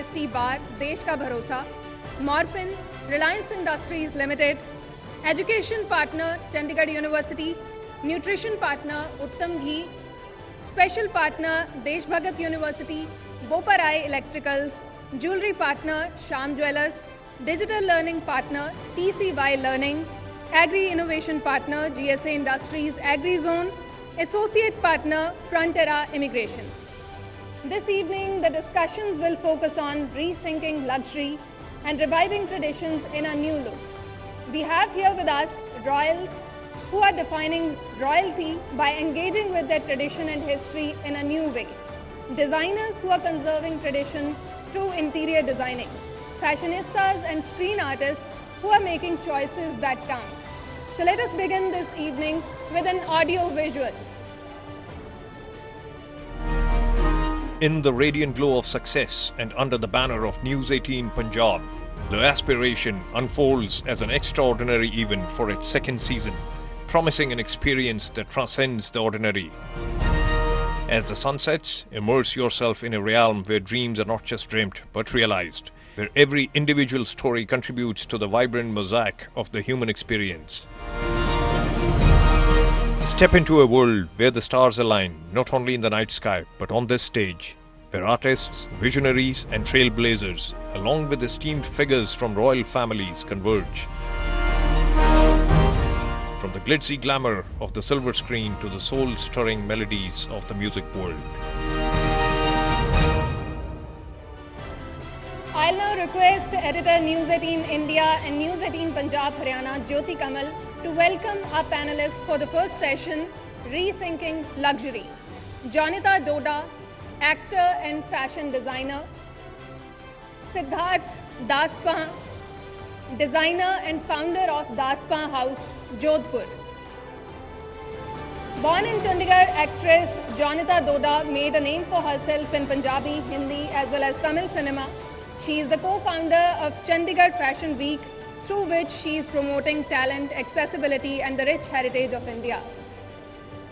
GST Bar, Desh Ka Bharosa, Morphin, Reliance Industries Limited, Education Partner, Chandigarh University, Nutrition Partner, Uttam Ghee, Special Partner, Desh Bhagat University, Boparai Electricals, Jewelry Partner, Sham Jewellers, Digital Learning Partner, TCY Learning, Agri Innovation Partner, GSA Industries, Agri Zone, Associate Partner, Frontera Immigration. This evening, the discussions will focus on rethinking luxury and reviving traditions in a new look. We have here with us royals who are defining royalty by engaging with their tradition and history in a new way. Designers who are conserving tradition through interior designing. Fashionistas and screen artists who are making choices that count. So let us begin this evening with an audio visual. In the radiant glow of success and under the banner of News18 Punjab, the Aspiration unfolds as an extraordinary event for its second season, promising an experience that transcends the ordinary. As the sun sets, immerse yourself in a realm where dreams are not just dreamt but realized, where every individual story contributes to the vibrant mosaic of the human experience. Step into a world where the stars align, not only in the night sky, but on this stage, where artists, visionaries and trailblazers, along with esteemed figures from royal families, converge. From the glitzy glamour of the silver screen to the soul-stirring melodies of the music world. I'll now request Editor News18 India and News18 Punjab Haryana, Jyoti Kamal, to welcome our panelists for the first session, Rethinking Luxury. Jonita Doda, actor and fashion designer. Siddharth Daspa, designer and founder of Daspa House, Jodhpur. Born in Chandigarh, actress Jonita Doda made a name for herself in Punjabi, Hindi as well as Tamil cinema. She is the co-founder of Chandigarh Fashion Week, through which she is promoting talent, accessibility and the rich heritage of India.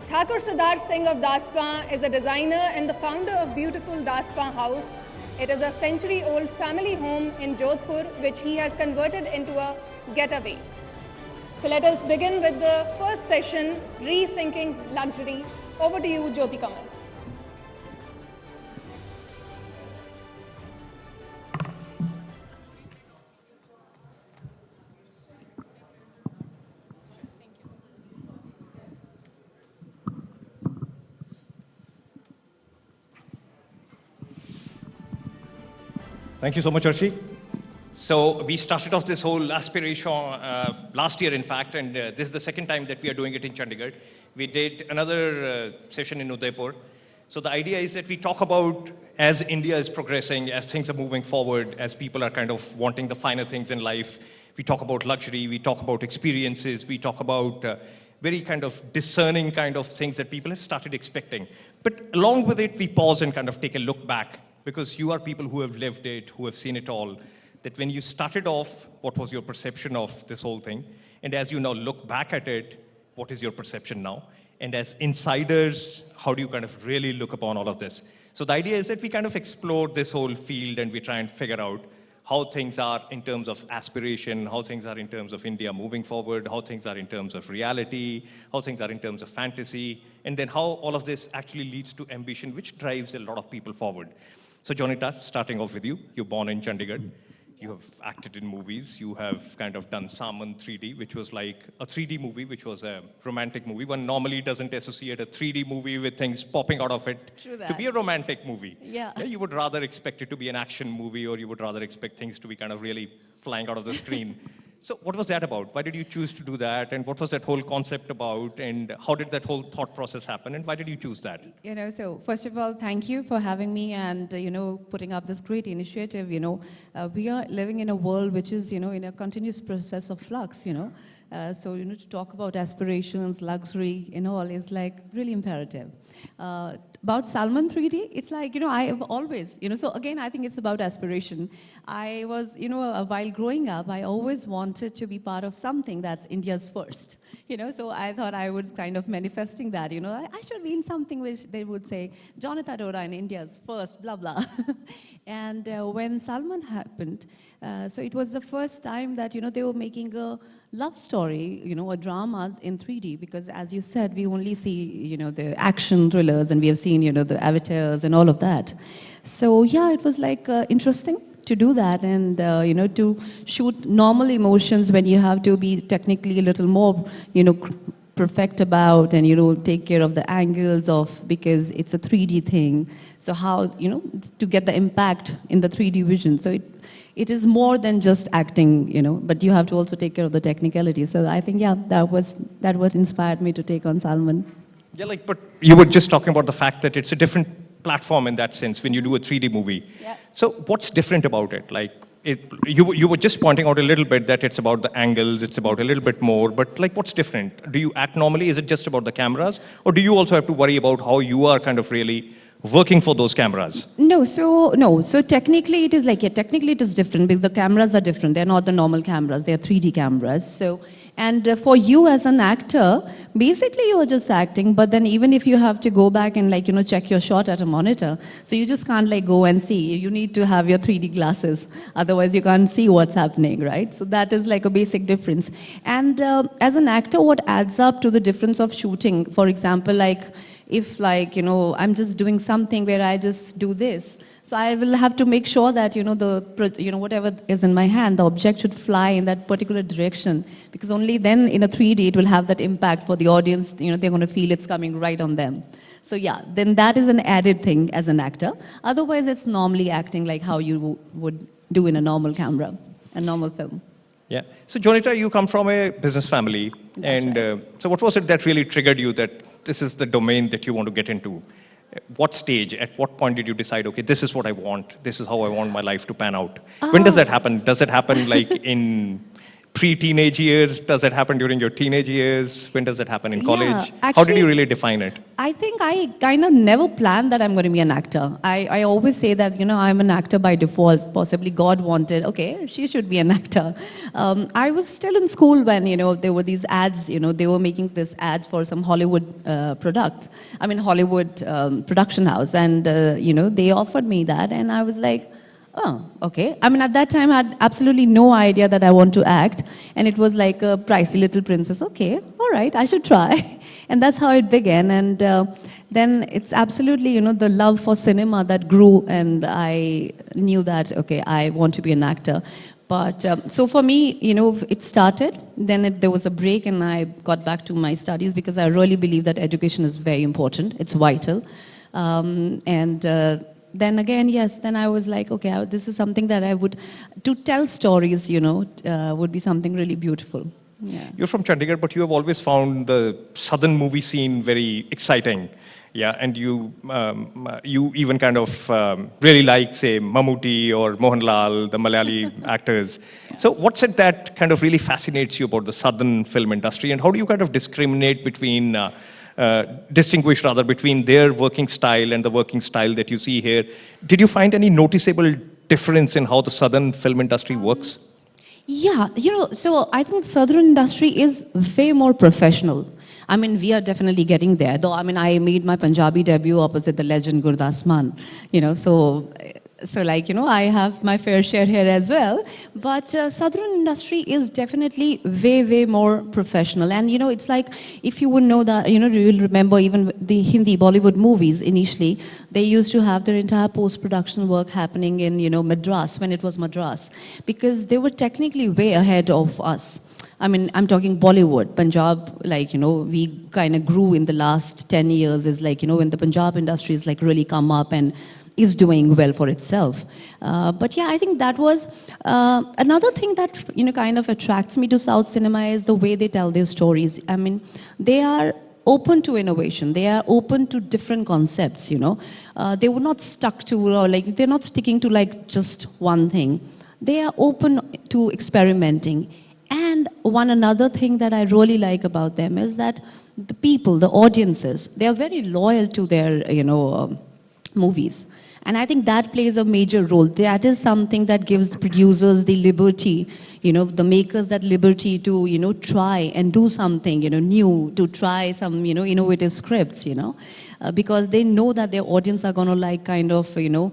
Thakur Siddharth Singh of Daspa is a designer and the founder of beautiful Daspa House. It is a century-old family home in Jodhpur, which he has converted into a getaway. So let us begin with the first session, Rethinking Luxury. Over to you, Jyoti Kamal. Thank you so much, Archie. So we started off this whole aspiration last year, in fact, and this is the second time that we are doing it in Chandigarh. We did another session in Udaipur. So the idea is that we talk about as India is progressing, as things are moving forward, as people are kind of wanting the finer things in life. We talk about luxury, we talk about experiences, we talk about very kind of discerning kind of things that people have started expecting. But along with it, we pause and kind of take a look back, because you are people who have lived it, who have seen it all, that when you started off, what was your perception of this whole thing? And as you now look back at it, what is your perception now? And as insiders, how do you kind of really look upon all of this? So the idea is that we kind of explore this whole field and we try and figure out how things are in terms of aspiration, how things are in terms of India moving forward, how things are in terms of reality, how things are in terms of fantasy, and then how all of this actually leads to ambition, which drives a lot of people forward. So Jonita, starting off with you, you're born in Chandigarh. You have acted in movies. You have kind of done Saman 3D, which was like a 3D movie, which was a romantic movie. One normally doesn't associate a 3D movie with things popping out of it to be a romantic movie. Yeah. You would rather expect it to be an action movie, or you would rather expect things to be kind of really flying out of the screen. So what was that about? Why did you choose to do that? And what was that whole concept about? And how did that whole thought process happen? And why did you choose that? So first of all, thank you for having me and, putting up this great initiative. We are living in a world which is, in a continuous process of flux, So, to talk about aspirations, luxury, and all is like really imperative. About Salman 3D, it's like, I have always, so again, I think it's about aspiration. I was, while growing up, I always wanted to be part of something that's India's first, so I thought I was kind of manifesting that, I should be in something which they would say, Jonathan Arora in India's first, blah, blah. And when Salman happened, so it was the first time that, they were making a love story, a drama in 3D, because as you said, we only see, the action thrillers, and we have seen, the avatars and all of that. So yeah, it was like interesting to do that, and to shoot normal emotions when you have to be technically a little more, perfect about, and take care of the angles of, because it's a 3D thing. So how, to get the impact in the 3D vision. So it is more than just acting, but you have to also take care of the technicality. So I think, yeah, that what inspired me to take on Salman. Yeah, but you were just talking about the fact that it's a different platform in that sense when you do a 3D movie. Yeah. So what's different about it? You were just pointing out a little bit that it's about the angles, it's about a little bit more, but what's different? Do you act normally? Is it just about the cameras? Or do you also have to worry about how you are kind of really working for those cameras? So technically it is technically it is different, because the cameras are different. They're not the normal cameras, they're 3D cameras. So, and for you as an actor, basically you're just acting, but then even if you have to go back and check your shot at a monitor, so you just can't go and see. You need to have your 3D glasses, otherwise you can't see what's happening, right? So that is a basic difference. And as an actor, what adds up to the difference of shooting, for example, if I'm just doing something where I just do this, so I will have to make sure that whatever is in my hand, the object should fly in that particular direction, because only then in a 3D it will have that impact for the audience. They're going to feel it's coming right on them. So yeah, then that is an added thing as an actor. Otherwise, it's normally acting like how you would do in a normal camera, a normal film. Yeah. So Jonita, you come from a business family, and so what was it that really triggered you that this is the domain that you want to get into? What stage, at what point did you decide, okay, this is what I want, this is how I want my life to pan out? When does that happen? Does it happen in pre-teenage years? Does it happen during your teenage years? When does it happen in college? Actually, how did you really define it? I think I kind of never planned that I'm going to be an actor. I always say that, I'm an actor by default. Possibly God wanted, okay, she should be an actor. I was still in school when, there were these ads, they were making this ads for some Hollywood Hollywood production house. And, they offered me that. And I was like, oh, okay. At that time, I had absolutely no idea that I want to act. And it was like a pricey little princess. Okay, all right, I should try. And that's how it began. And then it's absolutely, the love for cinema that grew. And I knew that, okay, I want to be an actor. But so for me, it started. Then there was a break, and I got back to my studies, because I really believe that education is very important. It's vital. Then again, yes, then I was like, okay, this is something that I would, to tell stories, would be something really beautiful. Yeah. You're from Chandigarh, but you have always found the southern movie scene very exciting. Yeah, and you even kind of really like, say, Mammootty or Mohanlal, the Malayali actors. Yeah. So what's it that kind of really fascinates you about the southern film industry, and how do you kind of discriminate between distinguish between their working style and the working style that you see here? Did you find any noticeable difference in how the southern film industry works? Yeah, so I think the southern industry is way more professional. We are definitely getting there. Though, I made my Punjabi debut opposite the legend Gurdas Mann, So I have my fair share here as well. But southern industry is definitely way, way more professional. And, it's like, if you would know that, you will remember even the Hindi Bollywood movies initially, they used to have their entire post-production work happening in, Madras, when it was Madras. Because they were technically way ahead of us. I'm talking Bollywood. Punjab, we kind of grew in the last 10 years, is when the Punjab industry is really come up and is doing well for itself. But yeah, I think that was another thing that kind of attracts me to South cinema is the way they tell their stories. They are open to innovation. They are open to different concepts. They were not stuck to, or they're not sticking to just one thing. They are open to experimenting. And one another thing that I really like about them is that the people, the audiences, they are very loyal to their, movies. And I think that plays a major role. That is something that gives the producers the liberty, the makers that liberty to, try and do something, new, to try some, innovative scripts, because they know that their audience are going to like kind of, they'll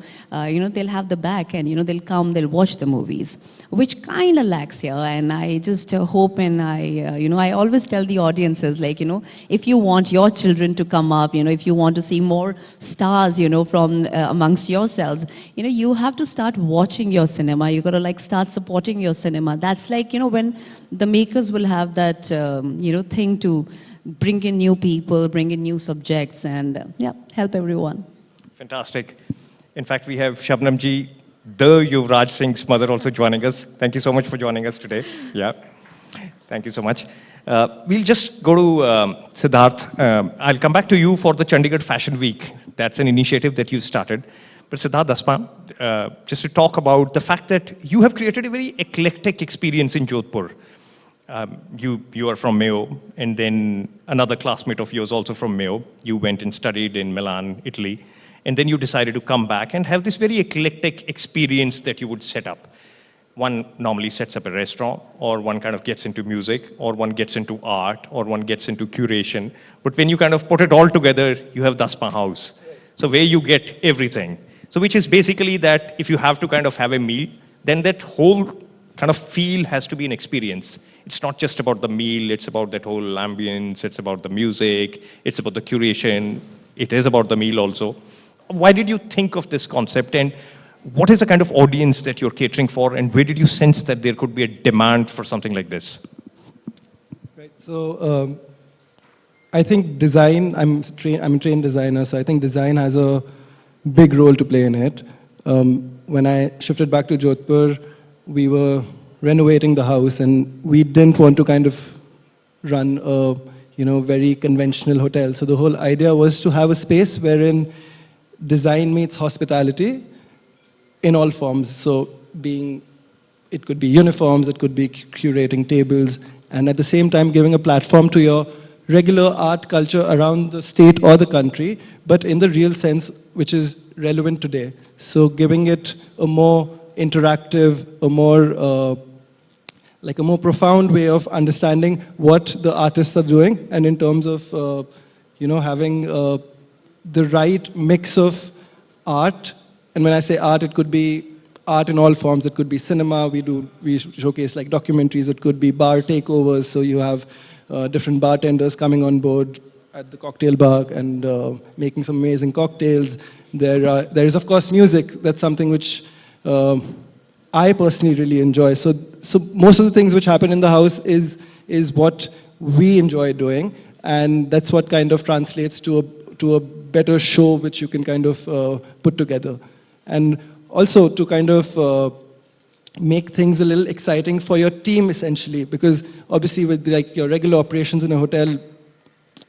have the back and, they'll come, they'll watch the movies, which kind of lacks here. And I just hope and I always tell the audiences, like, if you want your children to come up, if you want to see more stars, from amongst yourselves, you have to start watching your cinema. You got to like start supporting your cinema. That's like, when the makers will have that, thing to bring in new people, bring in new subjects, and help everyone. Fantastic. In fact, we have Shabnam ji, the Yuvraj Singh's mother, also joining us. Thank you so much for joining us today. Yeah, thank you so much. We'll just go to Siddharth. I'll come back to you for the Chandigarh Fashion Week. That's an initiative that you started. But Siddharth Daspan, just to talk about the fact that you have created a very eclectic experience in Jodhpur. You are from Mayo, and then another classmate of yours also from Mayo. You went and studied in Milan, Italy, and then you decided to come back and have this very eclectic experience that you would set up. One normally sets up a restaurant, or one kind of gets into music, or one gets into art, or one gets into curation. But when you kind of put it all together, you have Daspa House. So where you get everything. So which is basically that if you have to kind of have a meal, then that whole kind of feel has to be an experience. It's not just about the meal, it's about that whole ambience, it's about the music, it's about the curation, it is about the meal also. Why did you think of this concept, and what is the kind of audience that you're catering for, and where did you sense that there could be a demand for something like this? Right, so I think design, I'm a trained designer, so I think design has a big role to play in it. When I shifted back to Jodhpur, we were renovating the house, and we didn't want to kind of run a very conventional hotel. So the whole idea was to have a space wherein design meets hospitality in all forms. So it could be uniforms, it could be curating tables, and at the same time giving a platform to your regular art culture around the state or the country, but in the real sense, which is relevant today. So giving it a more interactive, a more profound way of understanding what the artists are doing, and in terms of having the right mix of art. And when I say art, it could be art in all forms. It could be cinema. We showcase like documentaries. It could be bar takeovers. So you have different bartenders coming on board at the cocktail bar and making some amazing cocktails. There is of course music. That's something which I personally really enjoy. So most of the things which happen in the house is what we enjoy doing, and that's what kind of translates to a better show which you can kind of put together. And also to kind of make things a little exciting for your team, essentially, because obviously with like your regular operations in a hotel,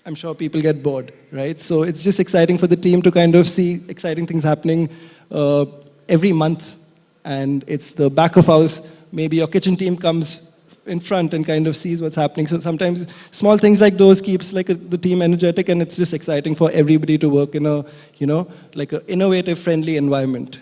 I'm sure people get bored, right? So it's just exciting for the team to kind of see exciting things happening every month. And it's the back of house, maybe your kitchen team comes in front and kind of sees what's happening. So sometimes small things like those keeps like the team energetic, and it's just exciting for everybody to work in a, like an innovative, friendly environment.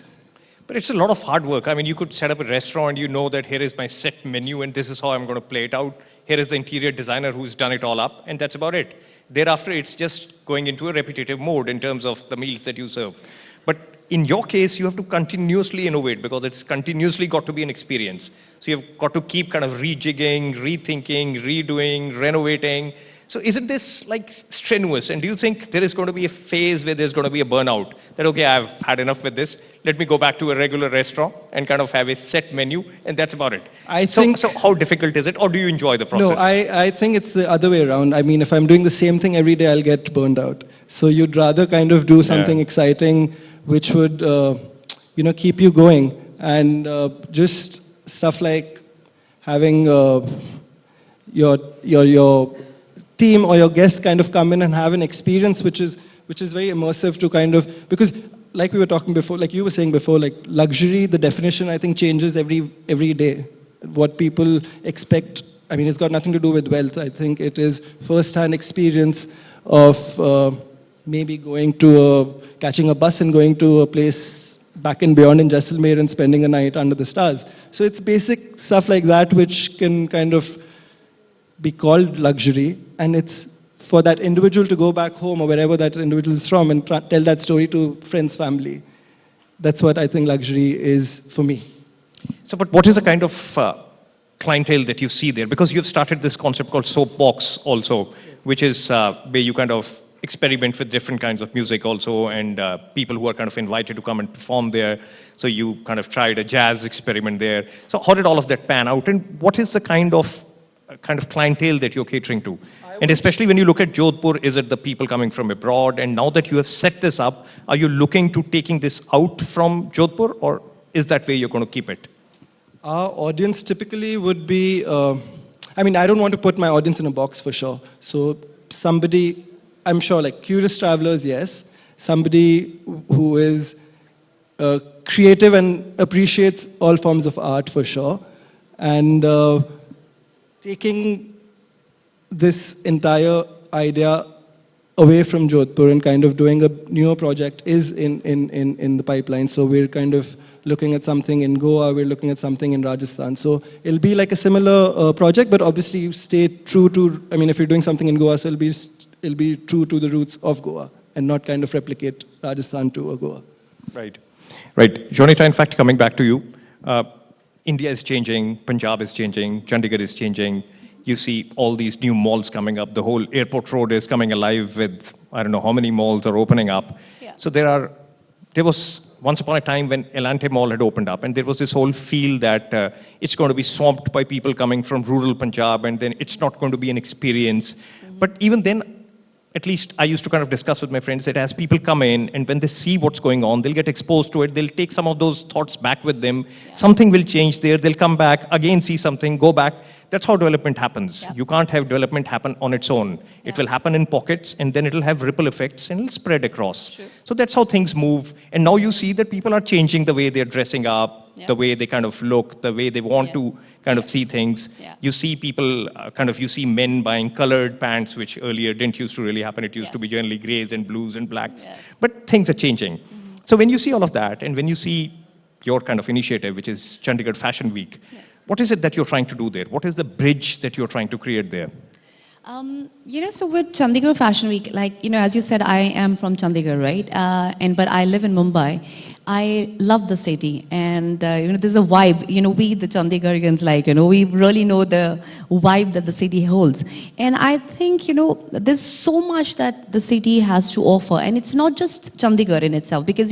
But it's a lot of hard work. I mean, you could set up a restaurant, you know that here is my set menu and this is how I'm going to play it out. Here is the interior designer who's done it all up, and that's about it. Thereafter, it's just going into a repetitive mode in terms of the meals that you serve. But in your case, you have to continuously innovate because it's continuously got to be an experience. So you've got to keep kind of rejigging, rethinking, redoing, renovating. So isn't this like strenuous? And do you think there is going to be a phase where there's going to be a burnout? That, okay, I've had enough with this. Let me go back to a regular restaurant and kind of have a set menu, and that's about it. So how difficult is it, or do you enjoy the process? No, I think it's the other way around. I mean, if I'm doing the same thing every day, I'll get burned out. So you'd rather kind of do something exciting, which would, keep you going. And just stuff like having your team or your guests kind of come in and have an experience which is very immersive to kind of, because like we were talking before, like you were saying before, like luxury, the definition I think changes every day. What people expect I mean, it's got nothing to do with wealth. I think it is first-hand experience of maybe catching a bus and going to a place back and beyond in Jaisalmer and spending a night under the stars. So it's basic stuff like that which can kind of be called luxury, and it's for that individual to go back home or wherever that individual is from and tell that story to friends, family. That's what I think luxury is for me. So, but what is the kind of clientele that you see there? Because you've started this concept called Soapbox also, which is where you kind of experiment with different kinds of music also, and people who are kind of invited to come and perform there. So you kind of tried a jazz experiment there. So how did all of that pan out, and what is the kind of clientele that you're catering to? And especially when you look at Jodhpur, is it the people coming from abroad? And now that you have set this up, are you looking to taking this out from Jodhpur, or is that where you're going to keep it? Our audience typically would be, I mean, I don't want to put my audience in a box for sure. So somebody, I'm sure, like curious travelers, yes. Somebody who is creative and appreciates all forms of art for sure. And taking this entire idea away from Jodhpur and kind of doing a newer project is in the pipeline. So we're kind of looking at something in Goa, we're looking at something in Rajasthan. So it'll be like a similar project, but obviously stay true to, I mean, if you're doing something in Goa, so it'll be true to the roots of Goa and not kind of replicate Rajasthan to a Goa. Right. Right. Jonita, in fact, coming back to you, India is changing, Punjab is changing, Chandigarh is changing. You see all these new malls coming up. The whole airport road is coming alive with, I don't know how many malls are opening up. Yeah. So there was once upon a time when Elante Mall had opened up, and there was this whole feel that it's going to be swamped by people coming from rural Punjab, and then it's not going to be an experience. Mm-hmm. But even then, at least I used to kind of discuss with my friends that as people come in and when they see what's going on, they'll get exposed to it, they'll take some of those thoughts back with them, something will change there, they'll come back, again see something, go back. That's how development happens. You can't have development happen on its own. It will happen in pockets, and then it'll have ripple effects and it'll spread across. True. So that's how things move. And now you see that people are changing the way they're dressing up, the way they kind of look, the way they want to kind of see things. You see people, you see men buying colored pants, which earlier didn't used to really happen. It used to be generally grays and blues and blacks. But things are changing. Mm-hmm. So when you see all of that, and when you see your kind of initiative, which is Chandigarh Fashion Week, what is it that you're trying to do there? What is the bridge that you're trying to create there? So with Chandigarh Fashion Week, as you said, I am from Chandigarh, right? But I live in Mumbai. I love the city, and there's a vibe. We the Chandigarhians, we really know the vibe that the city holds. And I think there's so much that the city has to offer, and it's not just Chandigarh in itself. Because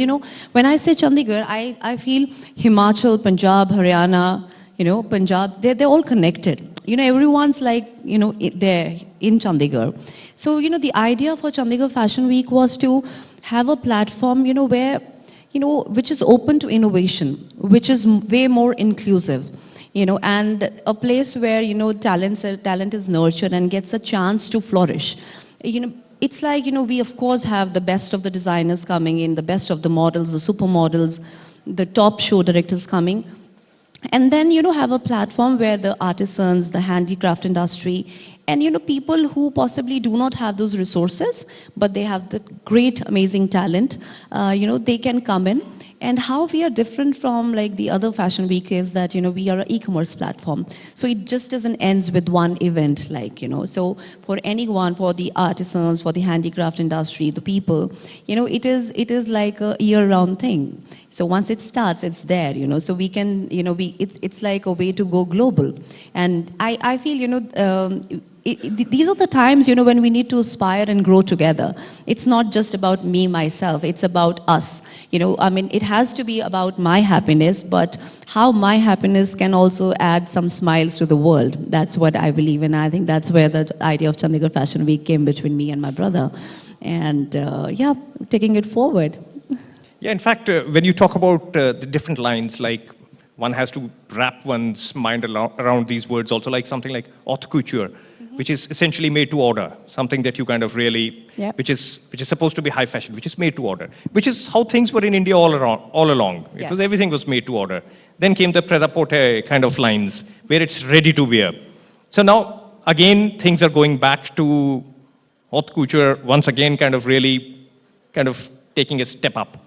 when I say Chandigarh, I feel Himachal, Punjab, Haryana, Punjab, they're all connected. Everyone's there in Chandigarh. So, the idea for Chandigarh Fashion Week was to have a platform, where, which is open to innovation, which is way more inclusive, and a place where, talent is nurtured and gets a chance to flourish. It's like, we of course have the best of the designers coming in, the best of the models, the supermodels, the top show directors coming. And then, have a platform where the artisans, the handicraft industry, and, people who possibly do not have those resources, but they have the great, amazing talent, they can come in. And how we are different from the other fashion week is that, we are an e-commerce platform. So it just doesn't end with one event, So for anyone, for the artisans, for the handicraft industry, the people, it is like a year-round thing. So once it starts, it's there, So we can, it's like a way to go global. And I feel, these are the times, when we need to aspire and grow together. It's not just about me, myself. It's about us. It has to be about my happiness, but how my happiness can also add some smiles to the world. That's what I believe in. I think that's where the idea of Chandigarh Fashion Week came between me and my brother. And taking it forward. Yeah, in fact, when you talk about the different lines, one has to wrap one's mind around these words also, like something like haute couture, which is essentially made to order, something that you kind of really, which is supposed to be high fashion, which is made to order, which is how things were in India all along. Everything was made to order. Then came the pret-a-porter kind of lines, where it's ready to wear. So now, again, things are going back to haute couture, once again, kind of really kind of taking a step up.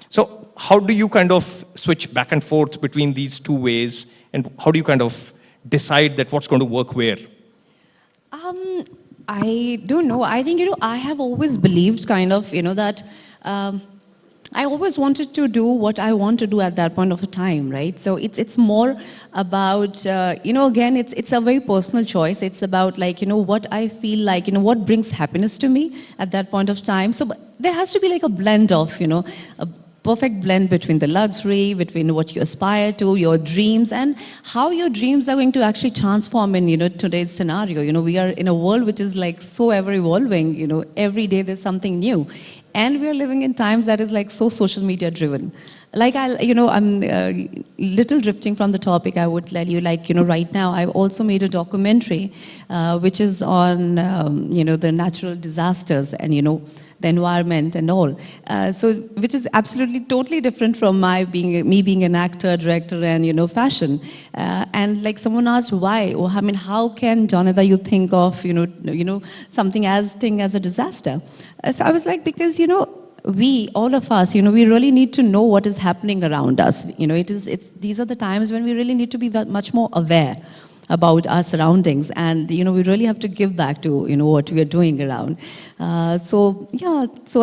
So how do you kind of switch back and forth between these two ways, and how do you kind of decide that what's going to work where? I don't know. I think, I have always believed kind of, that I always wanted to do what I want to do at that point of a time, right? So it's more about, again, it's a very personal choice. It's about like, what I feel like, what brings happiness to me at that point of time. So there has to be like a blend of, a perfect blend between the luxury, between what you aspire to, your dreams, and how your dreams are going to actually transform in, today's scenario. We are in a world which is like so ever evolving, every day there's something new. And we are living in times that is like so social media driven. Like I'm little drifting from the topic. I would tell you, like, right now I've also made a documentary, which is on, the natural disasters and, the environment and all. So, which is absolutely totally different from me being an actor, director, and, fashion. And like someone asked why, or I mean, how can, Jonathan, you think of, something as a disaster? So I was like, because, we, all of us, we really need to know what is happening around us. These are the times when we really need to be much more aware about our surroundings, and we really have to give back to what we are doing around. So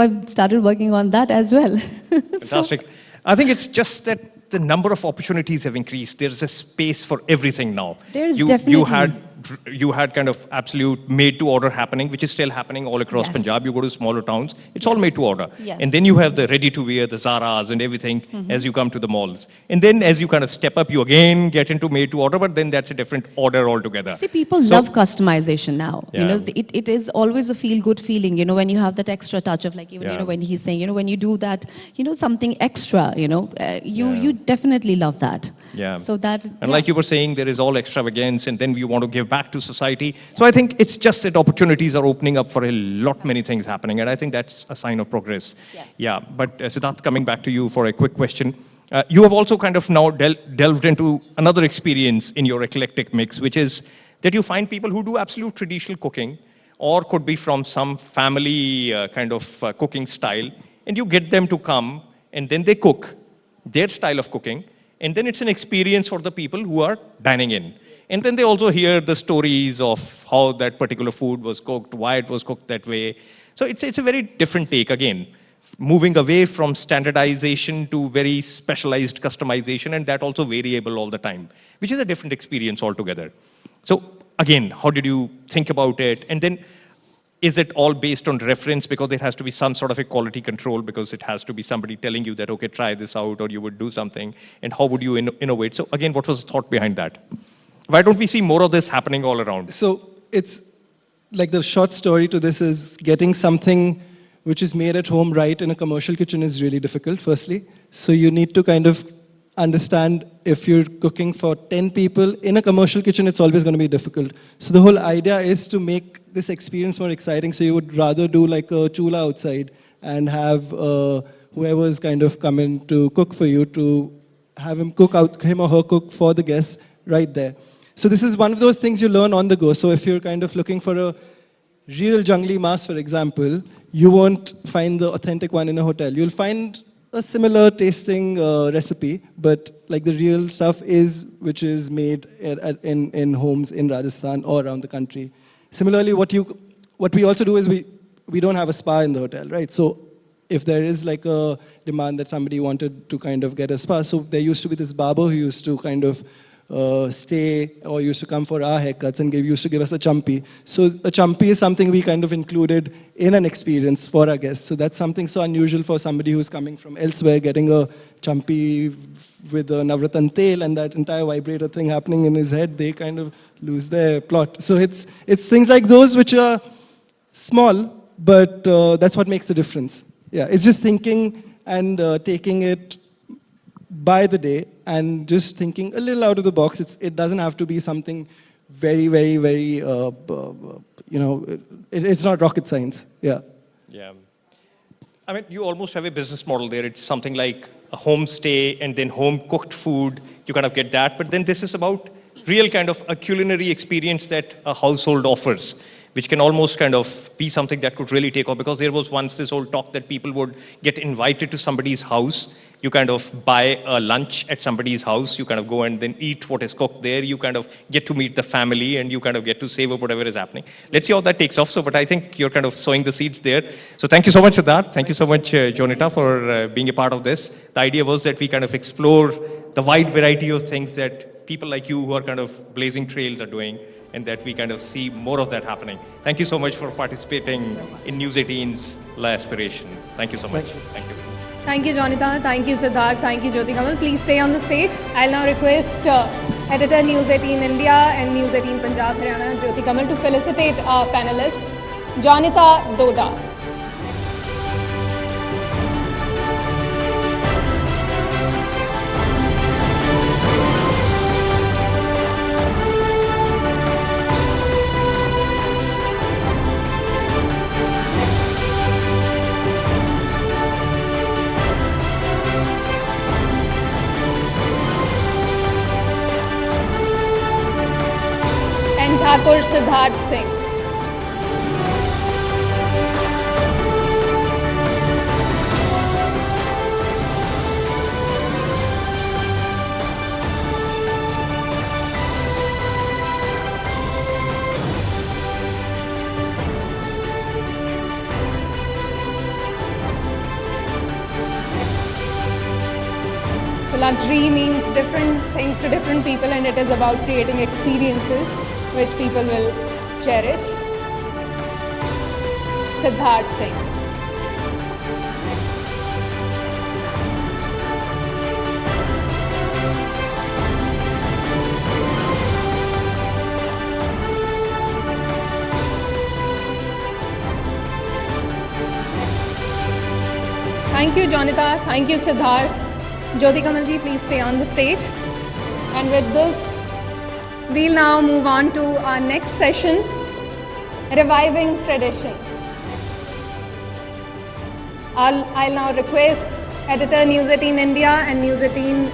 I've started working on that as well. Fantastic. I think it's just that the number of opportunities have increased. There's a space for everything now. There's definitely. You had kind of absolute made-to-order happening, which is still happening all across Punjab. You go to smaller towns, it's all made-to-order. Yes. And then you have the ready-to-wear, the Zaras and everything as you come to the malls. And then as you kind of step up, you again get into made-to-order, but then that's a different order altogether. See, people love customization now. Yeah. It is always a feel-good feeling, when you have that extra touch of like, even, when he's saying, when you do that, something extra, you definitely love that. Yeah. So that, and like you were saying, there is all extravagance, and then we want to give back to society. So I think it's just that opportunities are opening up for a lot many things happening, and I think that's a sign of progress. Yes. Yeah. But Siddharth, coming back to you for a quick question, you have also kind of now delved into another experience in your eclectic mix, which is that you find people who do absolute traditional cooking, or could be from some family kind of cooking style, and you get them to come, and then they cook their style of cooking. And then it's an experience for the people who are dining in. And then they also hear the stories of how that particular food was cooked, why it was cooked that way. So it's a very different take, again, moving away from standardization to very specialized customization, and that also variable all the time, which is a different experience altogether. So again, how did you think about it? And then is it all based on reference, because there has to be some sort of a quality control, because it has to be somebody telling you that, okay, try this out, or you would do something, and how would you innovate? So again, what was the thought behind that? Why don't we see more of this happening all around? So it's like the short story to this is getting something which is made at home right in a commercial kitchen is really difficult, firstly. So you need to kind of understand if you're cooking for 10 people in a commercial kitchen, it's always going to be difficult. So the whole idea is to make this experience more exciting. So you would rather do like a chula outside and have whoever's kind of coming to cook for you to have him or her cook for the guests right there. So this is one of those things you learn on the go. So if you're kind of looking for a real jungly mas, for example, you won't find the authentic one in a hotel. You'll find a similar tasting recipe, but like the real stuff which is made in homes in Rajasthan or around the country. Similarly, what we also do is we don't have a spa in the hotel, right? So if there is like a demand that somebody wanted to kind of get a spa, so there used to be this barber who used to kind of stay or used to come for our haircuts and used to give us a champi. So a champi is something we kind of included in an experience for our guests. So that's something so unusual for somebody who's coming from elsewhere, getting a champi with a navratan tail and that entire vibrator thing happening in his head, they kind of lose their plot. So it's things like those which are small, but that's what makes the difference. Yeah, it's just thinking and taking it by the day and just thinking a little out of the box. It doesn't have to be something very, very, very, it's not rocket science. Yeah. Yeah. I mean, you almost have a business model there. It's something like a homestay and then home-cooked food. You kind of get that. But then this is about real kind of a culinary experience that a household offers, which can almost kind of be something that could really take off. Because there was once this old talk that people would get invited to somebody's house. You kind of buy a lunch at somebody's house. You kind of go and then eat what is cooked there. You kind of get to meet the family and you kind of get to savor whatever is happening. Let's see how that takes off. So, but I think you're kind of sowing the seeds there. So thank you so much, Siddharth. Thank you so much, Jonita, for being a part of this. The idea was that we kind of explore the wide variety of things that people like you who are kind of blazing trails are doing, and that we kind of see more of that happening. Thank you so much for participating in News 18's La Aspiration. Thank you so much. Thank you. Thank you, Jonita. Thank you, Siddharth. Thank you, Jyoti Kamal. Please stay on the stage. I'll now request editor News 18 India and News 18 Punjab, Haryana, Jyoti Kamal, to felicitate our panelists. Jonita Doda. Thakur Siddharth Singh. So luxury means different things to different people, and it is about creating experiences which people will cherish. Siddharth Singh. Thank you, Jonita. Thank you, Siddharth. Jyoti Kamalji, please stay on the stage. And with this, we'll now move on to our next session, Reviving Tradition. I'll now request editor News 18 India and News 18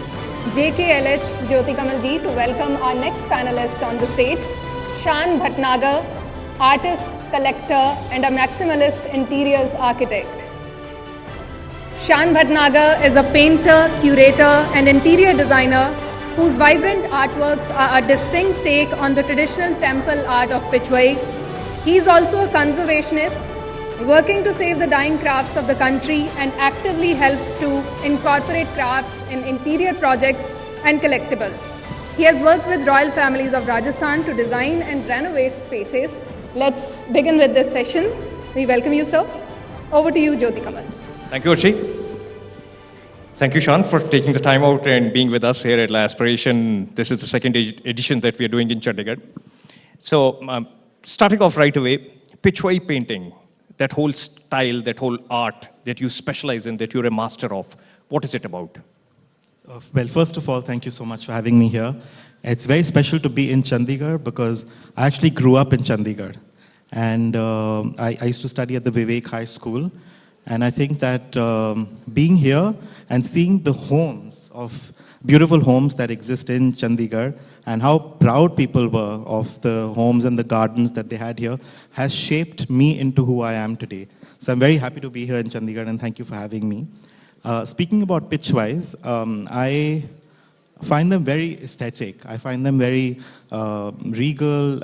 JKLH, Jyoti Kamalji, to welcome our next panelist on the stage, Shan Bhatnagar, artist, collector and a maximalist interiors architect. Shan Bhatnagar is a painter, curator and interior designer whose vibrant artworks are a distinct take on the traditional temple art of Pichwai. He is also a conservationist, working to save the dying crafts of the country, and actively helps to incorporate crafts in interior projects and collectibles. He has worked with royal families of Rajasthan to design and renovate spaces. Let's begin with this session. We welcome you, sir. Over to you, Jyoti Kamal. Thank you, Archie. Thank you, Sean, for taking the time out and being with us here at La Aspiration. This is the second edition that we are doing in Chandigarh. So, starting off right away, Pichwai painting, that whole style, that whole art that you specialize in, that you're a master of, what is it about? Well, first of all, thank you so much for having me here. It's very special to be in Chandigarh because I actually grew up in Chandigarh. And I used to study at the Vivek High School. And I think that being here and seeing the homes of beautiful homes that exist in Chandigarh and how proud people were of the homes and the gardens that they had here has shaped me into who I am today. So I'm very happy to be here in Chandigarh, and thank you for having me. Speaking about Pichwais, I find them very aesthetic. I find them very regal.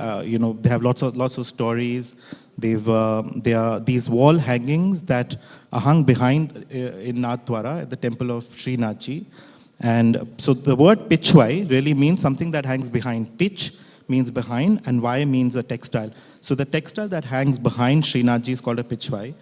They have lots of stories. They are these wall hangings that are hung behind in Nathdwara at the temple of Sri Nathji. And so the word Pichwai really means something that hangs behind. Pitch means behind, and Wai means a textile. So the textile that hangs behind Sri Nathji is called a Pichwai.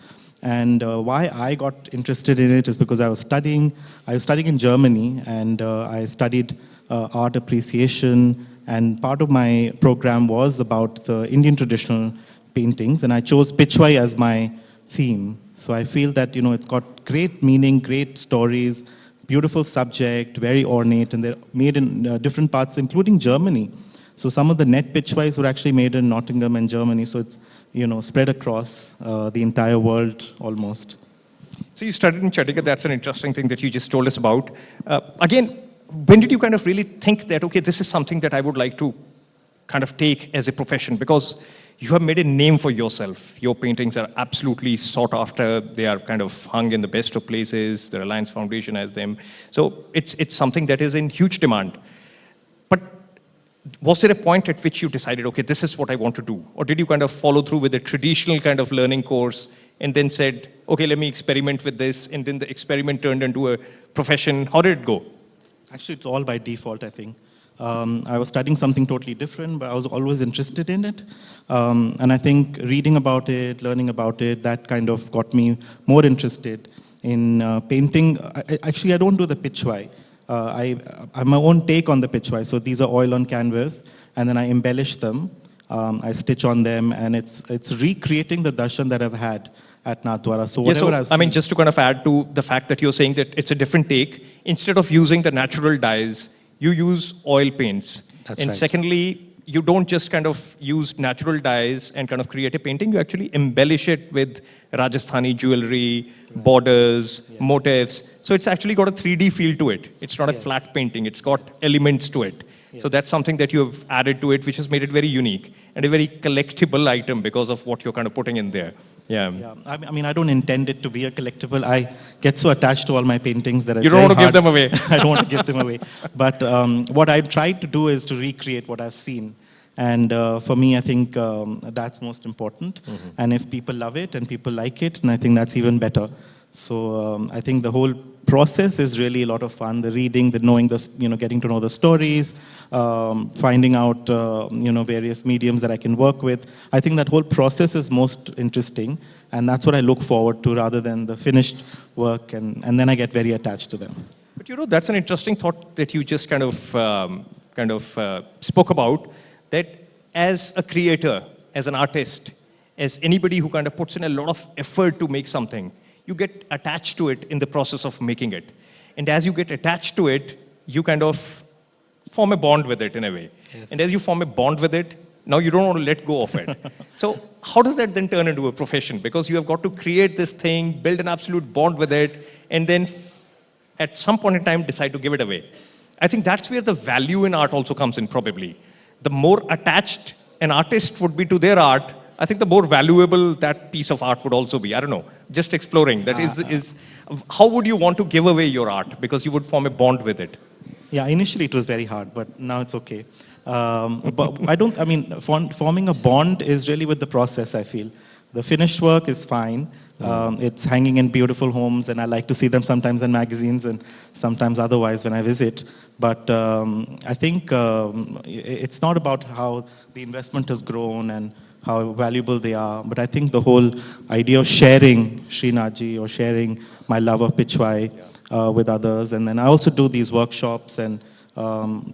And why I got interested in it is because I was studying in Germany, and I studied art appreciation, and part of my program was about the Indian traditional paintings, and I chose Pichwai as my theme. So I feel that, it's got great meaning, great stories, beautiful subject, very ornate, and they're made in different parts, including Germany. So some of the net Pichwais were actually made in Nottingham and Germany, so it's, spread across the entire world almost. So you studied in Chandigarh. That's an interesting thing that you just told us about. Again, when did you kind of really think that, okay, this is something that I would like to kind of take as a profession? Because you have made a name for yourself. Your paintings are absolutely sought after. They are kind of hung in the best of places. The Reliance Foundation has them. So it's something that is in huge demand. But was there a point at which you decided, okay, this is what I want to do? Or did you kind of follow through with a traditional kind of learning course and then said, okay, let me experiment with this, and then the experiment turned into a profession? How did it go? Actually, it's all by default, I think. I was studying something totally different, but I was always interested in it. And I think reading about it, learning about it, that kind of got me more interested in painting. Actually, I don't do the pitchwai. I have my own take on the pitchwai. So these are oil on canvas, and then I embellish them. I stitch on them, and it's recreating the darshan that I've had at Nathdwara. So whatever I've seen. I mean, just to kind of add to the fact that you're saying that it's a different take, instead of using the natural dyes, you use oil paints. That's and right. secondly, you don't just kind of use natural dyes and kind of create a painting, you actually embellish it with Rajasthani jewelry, borders, motifs. So it's actually got a 3D feel to it. It's not a flat painting, it's got elements to it. So that's something that you have added to it, which has made it very unique and a very collectible item because of what you're kind of putting in there. Yeah. I mean, I don't intend it to be a collectible. I get so attached to all my paintings that You don't want to give them away. I don't want to give them away. But what I tried to do is to recreate what I've seen. And for me, I think that's most important. Mm-hmm. And if people love it and people like it, then I think that's even better. So I think the whole process is really a lot of fun. The reading, the knowing, getting to know the stories, finding out, various mediums that I can work with. I think that whole process is most interesting, and that's what I look forward to rather than the finished work, and then I get very attached to them. But that's an interesting thought that you just kind of spoke about, that as a creator, as an artist, as anybody who kind of puts in a lot of effort to make something, you get attached to it in the process of making it. And as you get attached to it, you kind of form a bond with it in a way. Yes. And as you form a bond with it, now you don't want to let go of it. So how does that then turn into a profession? Because you have got to create this thing, build an absolute bond with it, and then at some point in time decide to give it away. I think that's where the value in art also comes in, probably. The more attached an artist would be to their art, I think the more valuable that piece of art would also be. I don't know, just exploring. That is how would you want to give away your art? Because you would form a bond with it. Yeah, initially it was very hard, but now it's okay. But forming a bond is really with the process, I feel. The finished work is fine. It's hanging in beautiful homes, and I like to see them sometimes in magazines and sometimes otherwise when I visit. But I think it's not about how the investment has grown and how valuable they are, but I think the whole idea of sharing Srinathji or sharing my love of Pitchwai with others, and then I also do these workshops and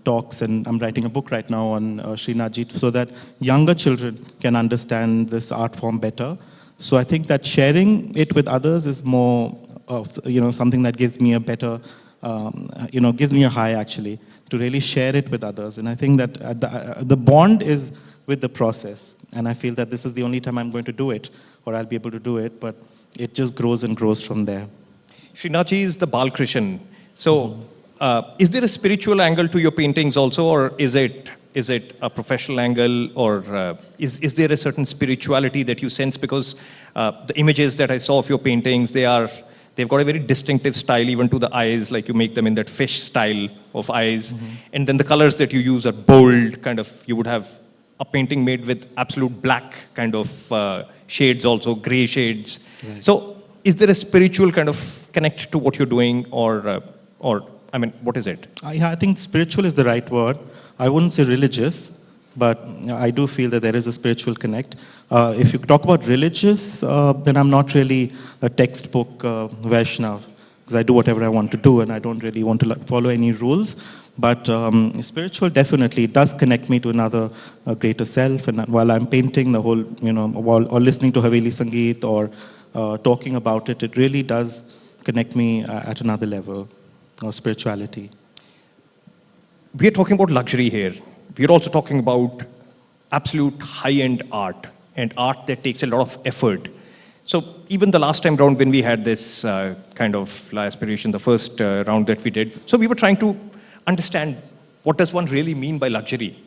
talks, and I'm writing a book right now on Srinathji so that younger children can understand this art form better. So I think that sharing it with others is more of something that gives me a better, gives me a high actually, to really share it with others. And I think that the bond is with the process. And I feel that this is the only time I'm going to do it, or I'll be able to do it, but it just grows and grows from there. Srinathji is the Balkrishan. So is there a spiritual angle to your paintings also, or is it a professional angle, or is there a certain spirituality that you sense? Because the images that I saw of your paintings, they've got a very distinctive style, even to the eyes, like you make them in that fish style of eyes. Mm-hmm. And then the colors that you use are bold, kind of, you would have a painting made with absolute black kind of shades also, gray shades. Right. So is there a spiritual kind of connect to what you're doing, or I mean, what is it? I think spiritual is the right word. I wouldn't say religious, but I do feel that there is a spiritual connect. If you talk about religious, then I'm not really a textbook Vaishnav, because I do whatever I want to do and I don't really want to follow any rules. But spiritual definitely does connect me to another greater self. And while I'm painting the whole, or listening to Haveli Sangeet or talking about it, it really does connect me at another level of spirituality. We are talking about luxury here. We are also talking about absolute high-end art, and art that takes a lot of effort. So even the last time round when we had this kind of Aspiration, the first round that we did, so we were trying to understand what does one really mean by luxury?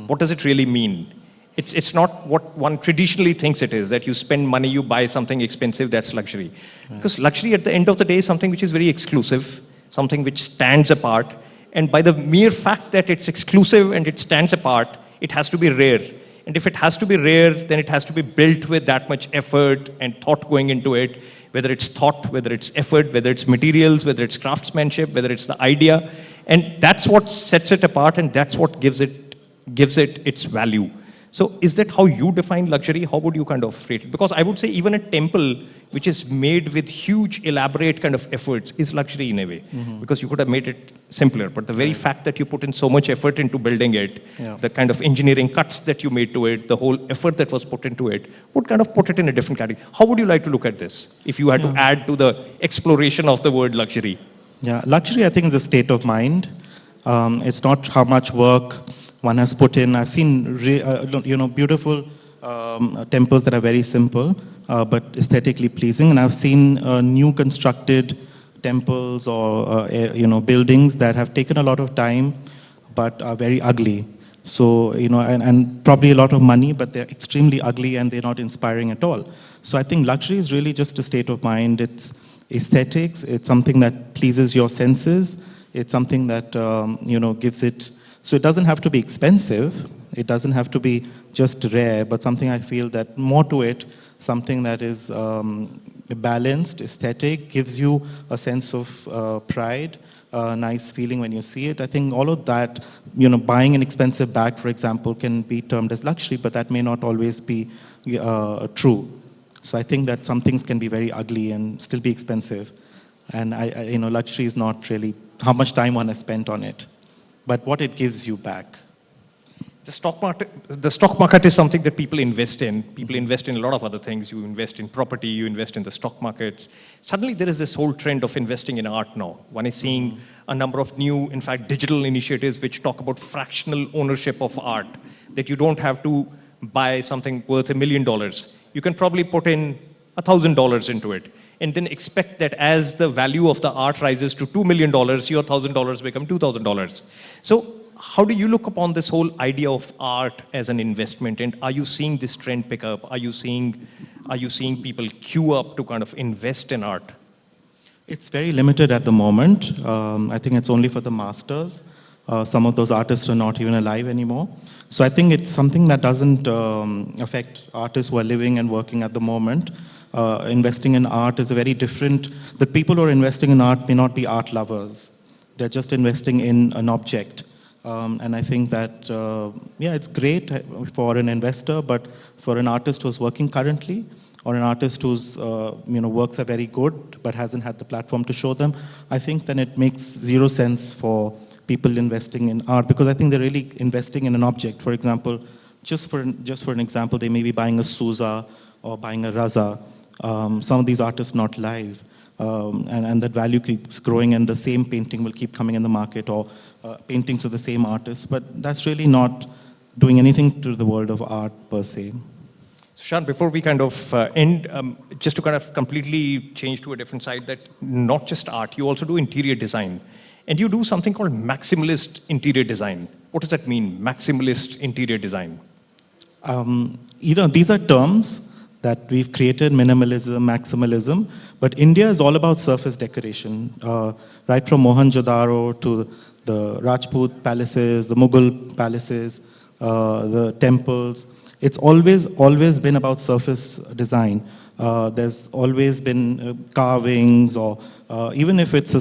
What does it really mean? It's not what one traditionally thinks it is, that you spend money, you buy something expensive, that's luxury. Because luxury at the end of the day is something which is very exclusive, something which stands apart. And by the mere fact that it's exclusive and it stands apart, it has to be rare. And if it has to be rare, then it has to be built with that much effort and thought going into it, whether it's thought, whether it's effort, whether it's materials, whether it's craftsmanship, whether it's the idea. And that's what sets it apart, and that's what gives it its value. So is that how you define luxury? How would you kind of rate it? Because I would say even a temple which is made with huge, elaborate kind of efforts is luxury in a way. Because you could have made it simpler. But the very fact that you put in so much effort into building it, the kind of engineering cuts that you made to it, the whole effort that was put into it, would kind of put it in a different category. How would you like to look at this if you had to add to the exploration of the word luxury? Yeah, luxury I think is a state of mind. It's not how much work one has put in. I've seen beautiful temples that are very simple but aesthetically pleasing, and I've seen new constructed temples or buildings that have taken a lot of time but are very ugly. So and probably a lot of money, but they're extremely ugly and they're not inspiring at all. So I think luxury is really just a state of mind. It's aesthetics. It's something that pleases your senses. It's something that gives it. So it doesn't have to be expensive. It doesn't have to be just rare, but something I feel that more to it, something that is balanced, aesthetic, gives you a sense of pride, a nice feeling when you see it. I think all of that, buying an expensive bag, for example, can be termed as luxury, but that may not always be true. So I think that some things can be very ugly and still be expensive. And luxury is not really how much time one has spent on it, but what it gives you back. The stock market is something that people invest in. People invest in a lot of other things. You invest in property, you invest in the stock markets. Suddenly there is this whole trend of investing in art now. One is seeing a number of new, in fact, digital initiatives which talk about fractional ownership of art, that you don't have to buy something worth $1 million. You can probably put in $1,000 into it, and then expect that as the value of the art rises to $2 million, your $1,000 become $2,000. So how do you look upon this whole idea of art as an investment? And are you seeing this trend pick up? Are you seeing people queue up to kind of invest in art? It's very limited at the moment. I think it's only for the masters. Some of those artists are not even alive anymore. So I think it's something that doesn't affect artists who are living and working at the moment. Investing in art is a very different. The people who are investing in art may not be art lovers. They're just investing in an object. And I think that, it's great for an investor, but for an artist who's working currently, or an artist whose works are very good but hasn't had the platform to show them, I think then it makes zero sense for people investing in art, because I think they're really investing in an object. For example, just for an example, they may be buying a Sousa or buying a Raza. Some of these artists not live. And that value keeps growing, and the same painting will keep coming in the market, or paintings of the same artist. But that's really not doing anything to the world of art per se. So Shan, before we kind of end, just to kind of completely change to a different side, that not just art, you also do interior design. And you do something called maximalist interior design. What does that mean, maximalist interior design? These are terms that we've created, minimalism, maximalism, but India is all about surface decoration, right from Mohenjo-daro to the Rajput palaces, the Mughal palaces, the temples. It's always been about surface design. There's always been carvings, or even if it's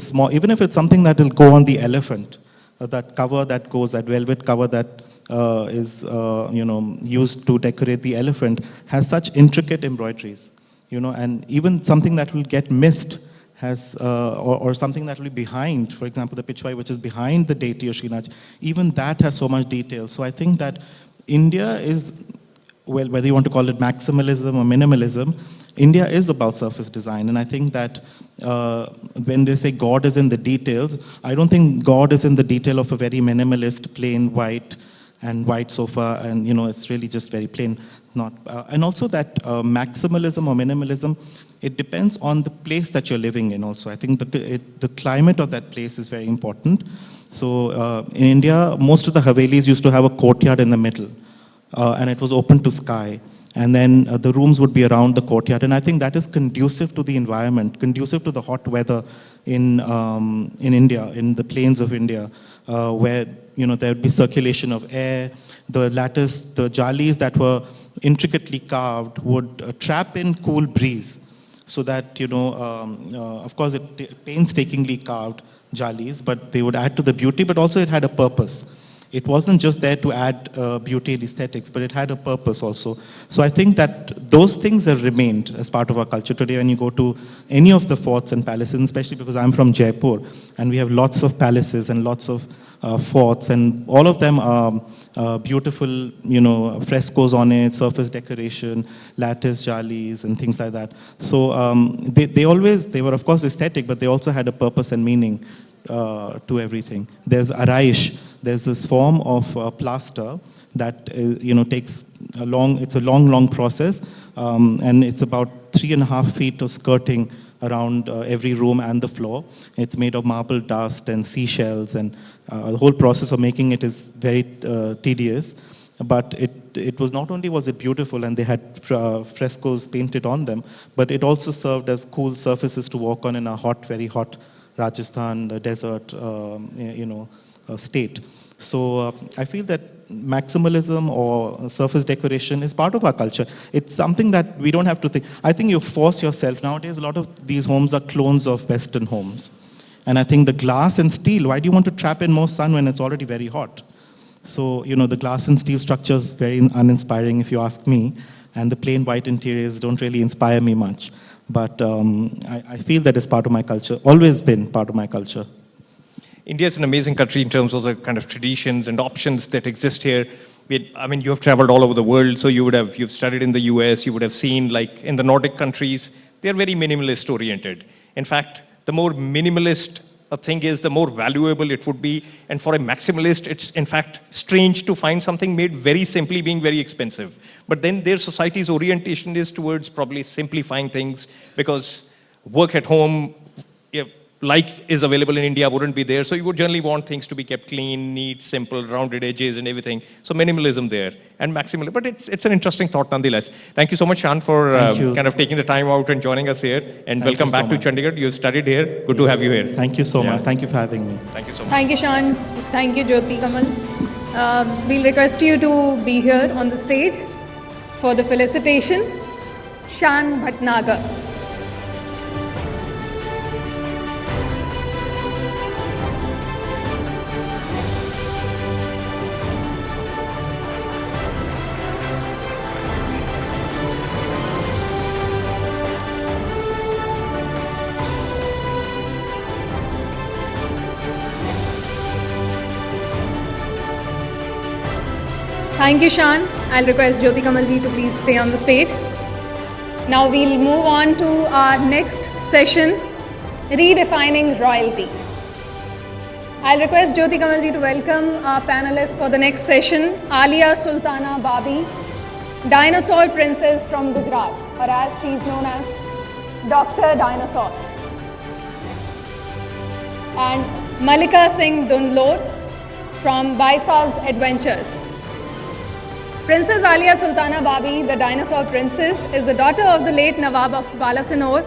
something that will go on the elephant, that cover that goes, that velvet cover that is used to decorate the elephant, has such intricate embroideries, and even something that will get missed has, or something that will be behind, for example, the Pichwai, which is behind the deity of Srinath, even that has so much detail. So I think that India is, well, whether you want to call it maximalism or minimalism, India is about surface design. And I think that when they say God is in the details, I don't think God is in the detail of a very minimalist, plain white sofa, and it's really just very plain. And also that maximalism or minimalism, it depends on the place that you're living in also. I think the climate of that place is very important. So in India, most of the Havelis used to have a courtyard in the middle, and it was open to sky. And then the rooms would be around the courtyard. And I think that is conducive to the environment, conducive to the hot weather in India, in the plains of India, where there would be circulation of air. The lattice, the jalis that were intricately carved would trap in cool breeze, so that of course, it painstakingly carved jalis, but they would add to the beauty. But also, it had a purpose. It wasn't just there to add beauty and aesthetics, but it had a purpose also. So I think that those things have remained as part of our culture today. When you go to any of the forts and palaces, especially because I'm from Jaipur, and we have lots of palaces and lots of forts, and all of them are beautiful, frescoes on it, surface decoration, lattice, jalis, and things like that. So they were of course aesthetic, but they also had a purpose and meaning to everything. There's araish. There's this form of plaster that takes it's a long process, and it's about 3.5 feet of skirting around every room and the floor. It's made of marble dust and seashells, and the whole process of making it is very tedious. But it was not only was it beautiful, and they had frescoes painted on them, but it also served as cool surfaces to walk on in a very hot Rajasthan, the desert, state. So I feel that maximalism or surface decoration is part of our culture. It's something that we don't have to think. I think you force yourself. Nowadays, a lot of these homes are clones of Western homes. And I think the glass and steel, why do you want to trap in more sun when it's already very hot? So, the glass and steel structure is very uninspiring, if you ask me. And the plain white interiors don't really inspire me much. But I feel that it's part of my culture, always been part of my culture. India is an amazing country in terms of the kind of traditions and options that exist here. You have traveled all over the world, so you've studied in the US, you would have seen, like in the Nordic countries, they're very minimalist oriented. In fact, the more minimalist a thing is, the more valuable it would be. And for a maximalist, it's in fact strange to find something made very simply being very expensive. But then their society's orientation is towards probably simplifying things, because work at home, is available in India, wouldn't be there. So you would generally want things to be kept clean, neat, simple, rounded edges and everything. So minimalism there and maximalism. But it's an interesting thought nonetheless. Thank you so much, Shan, for kind of taking the time out and joining us here. And welcome back to Chandigarh. You studied here. Good to have you here. Thank you so much. Thank you for having me. Thank you so much. Thank you, Shan. Thank you, Jyoti Kamal. We'll request you to be here on the stage for the felicitation. Shan Bhatnagar. Thank you, Shan. I'll request Jyoti Kamalji to please stay on the stage. Now we'll move on to our next session, Redefining Royalty. I'll request Jyoti Kamalji to welcome our panelists for the next session, Alia Sultana Babi, Dinosaur Princess from Gujarat, or as she's known as Dr. Dinosaur, and Malika Singh Dundlor from Baisa's Adventures. Princess Alia Sultana Babi, the Dinosaur Princess, is the daughter of the late Nawab of Balasinore,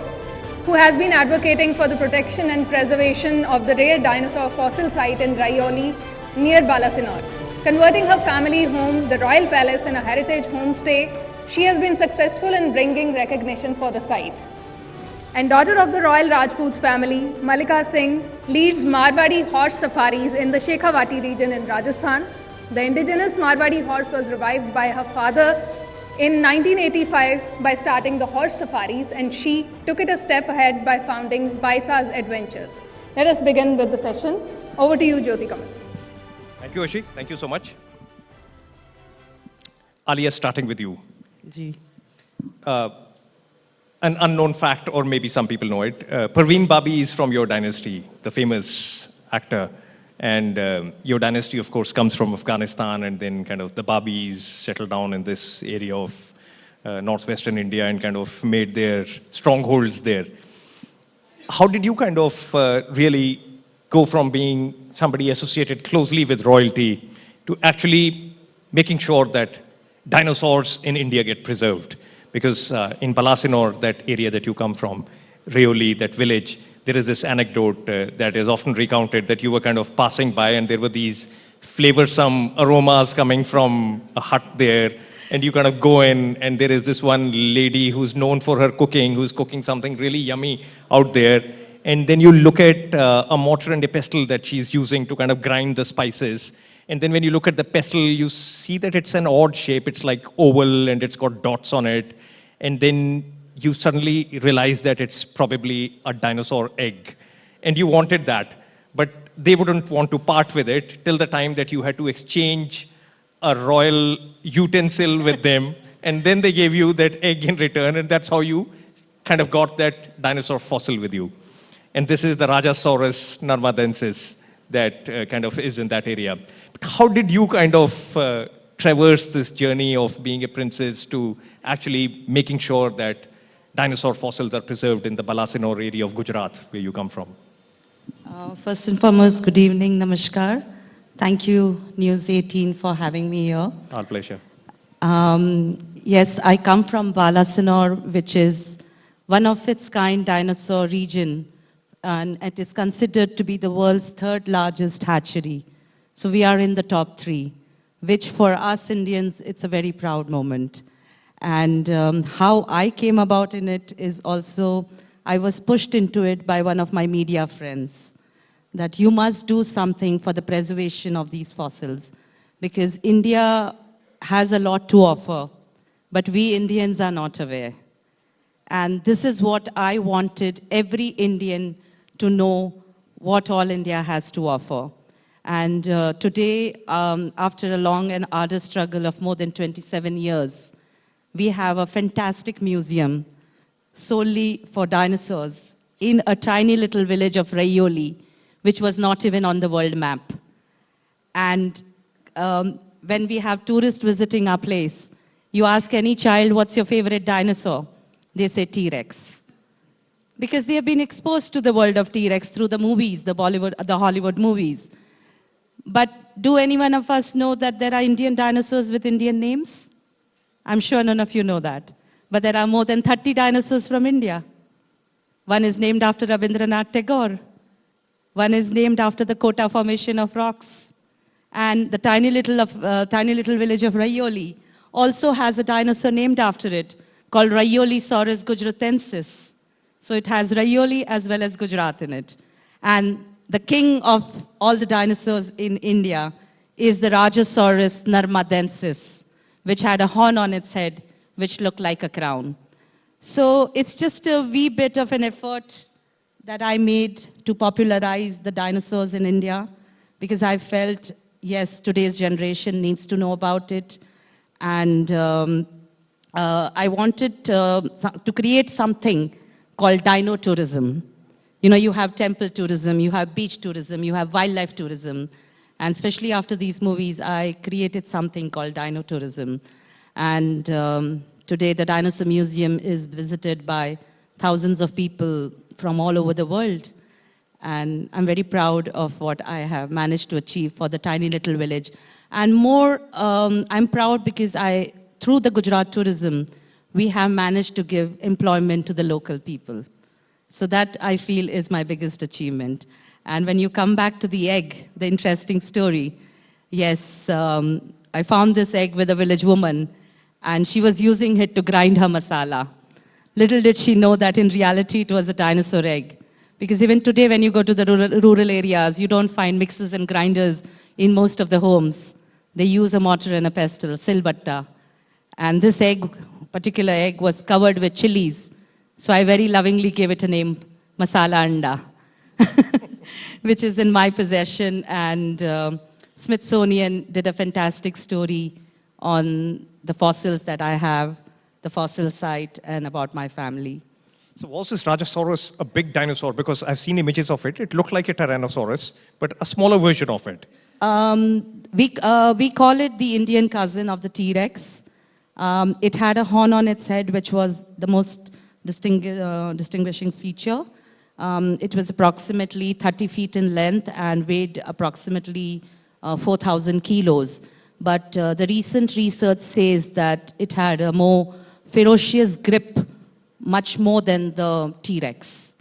who has been advocating for the protection and preservation of the rare dinosaur fossil site in Rayoli, near Balasinore. Converting her family home, the Royal Palace, in a heritage homestay, she has been successful in bringing recognition for the site. And daughter of the Royal Rajput family, Malika Singh leads Marwadi horse safaris in the Shekhawati region in Rajasthan. The indigenous Marwadi horse was revived by her father in 1985 by starting the horse safaris, and she took it a step ahead by founding Baisa's Adventures. Let us begin with the session. Over to you, Jyoti Kamal. Thank you, Ashi. Thank you so much. Alia, starting with you. Ji. An unknown fact, or maybe some people know it. Parveen Babi is from your dynasty, the famous actor. And your dynasty, of course, comes from Afghanistan, and then kind of the Babis settled down in this area of northwestern India and kind of made their strongholds there. How did you kind of really go from being somebody associated closely with royalty to actually making sure that dinosaurs in India get preserved? Because in Balasinor, that area that you come from, Rayoli, that village, there is this anecdote that is often recounted that you were kind of passing by and there were these flavorsome aromas coming from a hut there, and you kind of go in and there is this one lady who's known for her cooking, who's cooking something really yummy out there, and then you look at a mortar and a pestle that she's using to kind of grind the spices, and then when you look at the pestle, you see that it's an odd shape, it's like oval and it's got dots on it, and then you suddenly realize that it's probably a dinosaur egg, and you wanted that, but they wouldn't want to part with it till the time that you had to exchange a royal utensil with them, and then they gave you that egg in return, and that's how you kind of got that dinosaur fossil with you. And this is the Rajasaurus narmadensis that kind of is in that area. But how did you kind of traverse this journey of being a princess to actually making sure that dinosaur fossils are preserved in the Balasinor area of Gujarat, where you come from? First and foremost, good evening, namaskar. Thank you, News18, for having me here. Our pleasure. Yes, I come from Balasinor, which is one of its kind dinosaur region, and it is considered to be the world's third largest hatchery. So we are in the top 3, which for us Indians, it's a very proud moment. And how I came about in it is also, I was pushed into it by one of my media friends, that you must do something for the preservation of these fossils, because India has a lot to offer, but we Indians are not aware. And this is what I wanted every Indian to know, what all India has to offer. And today, after a long and arduous struggle of more than 27 years, we have a fantastic museum solely for dinosaurs in a tiny little village of Rayoli, which was not even on the world map. And when we have tourists visiting our place, you ask any child, what's your favorite dinosaur? They say T-Rex. Because they have been exposed to the world of T-Rex through the movies, the Hollywood movies. But do any one of us know that there are Indian dinosaurs with Indian names? I'm sure none of you know that. But there are more than 30 dinosaurs from India. One is named after Rabindranath Tagore. One is named after the Kota Formation of rocks. And the tiny little village of Rayoli also has a dinosaur named after it, called Rayolisaurus gujratensis. So it has Rayoli as well as Gujarat in it. And the king of all the dinosaurs in India is the Rajasaurus narmadensis, which had a horn on its head, which looked like a crown. So it's just a wee bit of an effort that I made to popularize the dinosaurs in India, because I felt, yes, today's generation needs to know about it. And I wanted to create something called dino tourism. You know, you have temple tourism, you have beach tourism, you have wildlife tourism. And especially after these movies, I created something called dino tourism. And today, the Dinosaur Museum is visited by thousands of people from all over the world. And I'm very proud of what I have managed to achieve for the tiny little village. And more, I'm proud because through the Gujarat tourism, we have managed to give employment to the local people. So that, I feel, is my biggest achievement. And when you come back to the egg, the interesting story, yes, I found this egg with a village woman, and she was using it to grind her masala. Little did she know that in reality it was a dinosaur egg. Because even today when you go to the rural areas, you don't find mixers and grinders in most of the homes. They use a mortar and a pestle, silbatta. And this particular egg was covered with chilies. So I very lovingly gave it a name, Masala Anda, which is in my possession. And Smithsonian did a fantastic story on the fossils that I have, the fossil site, and about my family. So was this Rajasaurus a big dinosaur? Because I've seen images of it. It looked like a Tyrannosaurus, but a smaller version of it. We call it the Indian cousin of the T-Rex. It had a horn on its head, which was the most distinguishing feature. It was approximately 30 feet in length and weighed approximately 4,000 kilos. But the recent research says that it had a more ferocious grip, much more than the T-Rex.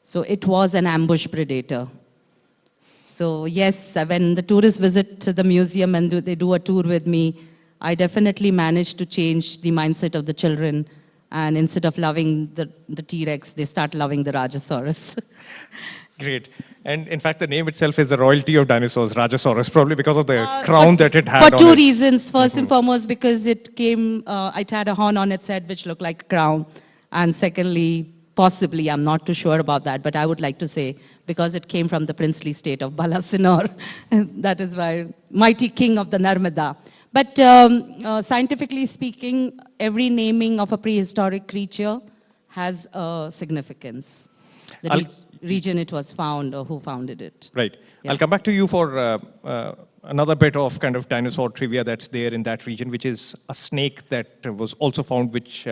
So it was an ambush predator. So yes, when the tourists visit the museum and they do a tour with me, I definitely managed to change the mindset of the children. And instead of loving the T-Rex, they start loving the Rajasaurus. Great. And in fact, the name itself is the royalty of dinosaurs, Rajasaurus, probably because of the crown that it had. For two reasons. First and foremost, because it had a horn on its head, which looked like a crown. And secondly, possibly, I'm not too sure about that, but I would like to say, because it came from the princely state of Balasinor. That is why, mighty king of the Narmada. But scientifically speaking, every naming of a prehistoric creature has a significance. The region it was found or who founded it. Right. Yeah. I'll come back to you for another bit of kind of dinosaur trivia that's there in that region, which is a snake that was also found, which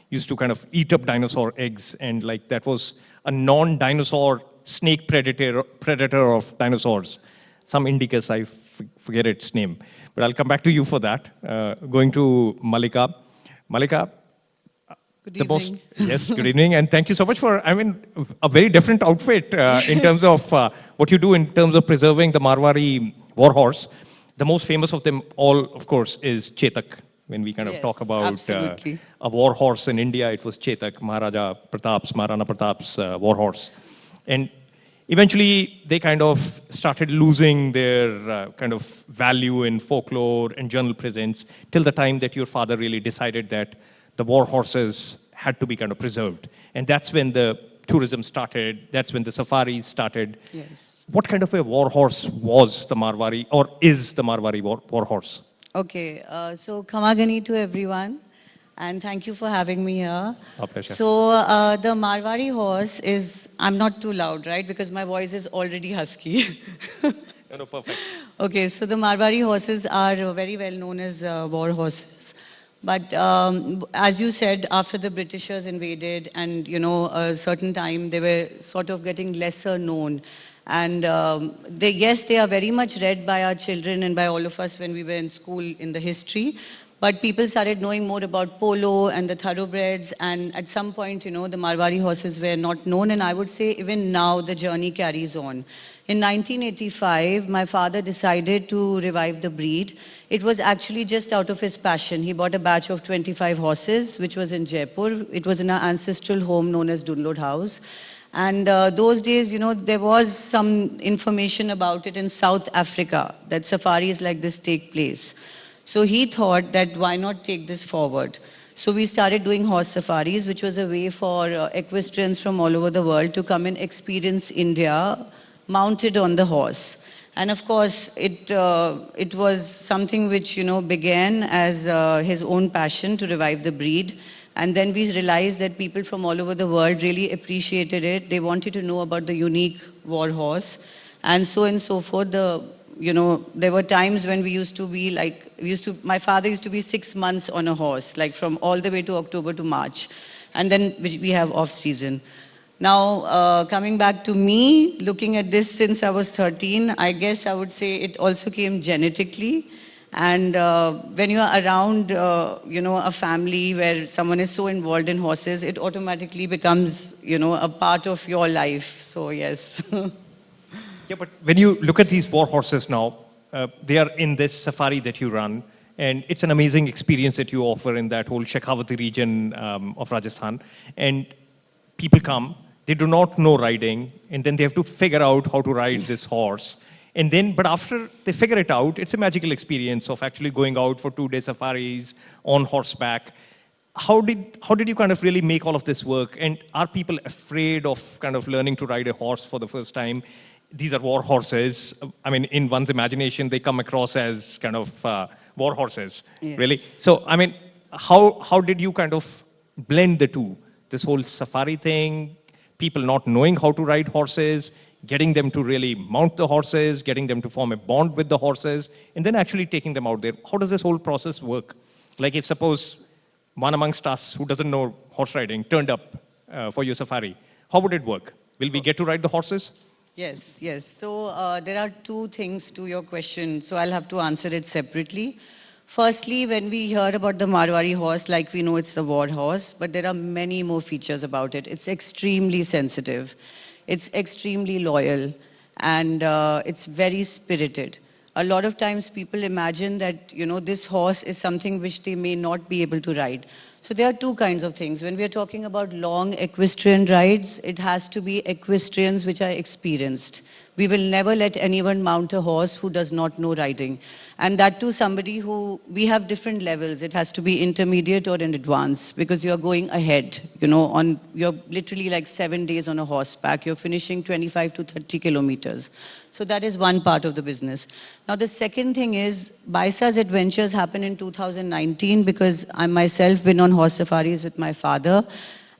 used to kind of eat up dinosaur eggs, and like that was a non-dinosaur snake predator of dinosaurs. Some indicus, I forget its name. But I'll come back to you for that. Going to Malika. Malika. Good evening. Yes, good evening. And thank you so much for, a very different outfit in terms of what you do in terms of preserving the Marwari warhorse. The most famous of them all, of course, is Chetak. When we kind of talk about a warhorse in India, it was Chetak, Maharana Pratap's warhorse. And eventually, they kind of started losing their kind of value in folklore and journal presence till the time that your father really decided that the war horses had to be kind of preserved. And that's when the tourism started. That's when the safaris started. Yes. What kind of a war horse was the Marwari, or is the Marwari war horse? Okay, so Khamagani to everyone. And thank you for having me here. Our pleasure. So the Marwari horse is, I'm not too loud, right? Because my voice is already husky. No, perfect. Okay, so the Marwari horses are very well known as war horses. But as you said, after the Britishers invaded and, a certain time, they were sort of getting lesser known. And yes, they are very much read by our children and by all of us when we were in school in the history. But people started knowing more about polo and the thoroughbreds, and at some point, the Marwari horses were not known, and I would say even now the journey carries on. In 1985, my father decided to revive the breed. It was actually just out of his passion. He bought a batch of 25 horses, which was in Jaipur. It was in our ancestral home known as Dunlod House. And those days, there was some information about it in South Africa, that safaris like this take place. So he thought that why not take this forward? So we started doing horse safaris, which was a way for equestrians from all over the world to come and experience India mounted on the horse. And of course, it was something which, began as his own passion to revive the breed. And then we realized that people from all over the world really appreciated it. They wanted to know about the unique war horse. And so forth. There were times when we used to be my father used to be 6 months on a horse, like from all the way to October to March. And then we have off season. Now, coming back to me, looking at this since I was 13, I guess I would say it also came genetically. And when you are around, a family where someone is so involved in horses, it automatically becomes, a part of your life. So, yes. Yeah, but when you look at these war horses now, they are in this safari that you run, and it's an amazing experience that you offer in that whole Shekhawati region of Rajasthan. And people come, they do not know riding, and then they have to figure out how to ride this horse. And then, but after they figure it out, it's a magical experience of actually going out for 2-day safaris on horseback. How did you kind of really make all of this work? And are people afraid of kind of learning to ride a horse for the first time? These are war horses. I mean, in one's imagination, they come across as kind of war horses, yes. Really. So, I mean, how did you kind of blend the two? This whole safari thing, people not knowing how to ride horses, getting them to really mount the horses, getting them to form a bond with the horses, and then actually taking them out there. How does this whole process work? Like if suppose one amongst us who doesn't know horse riding turned up for your safari, how would it work? Will we get to ride the horses? Yes, yes. So there are two things to your question, so I'll have to answer it separately. Firstly, when we hear about the Marwari horse, like we know it's the war horse, but there are many more features about it. It's extremely sensitive, it's extremely loyal, and it's very spirited. A lot of times people imagine that, this horse is something which they may not be able to ride. So there are two kinds of things. When we are talking about long equestrian rides, it has to be equestrians which are experienced. We will never let anyone mount a horse who does not know riding. And that too somebody who, we have different levels. It has to be intermediate or in advance because you're going ahead, you're literally like 7 days on a horseback. You're finishing 25 to 30 kilometers. So that is one part of the business. Now the second thing is, Baisa's adventures happened in 2019 because I myself been on horse safaris with my father,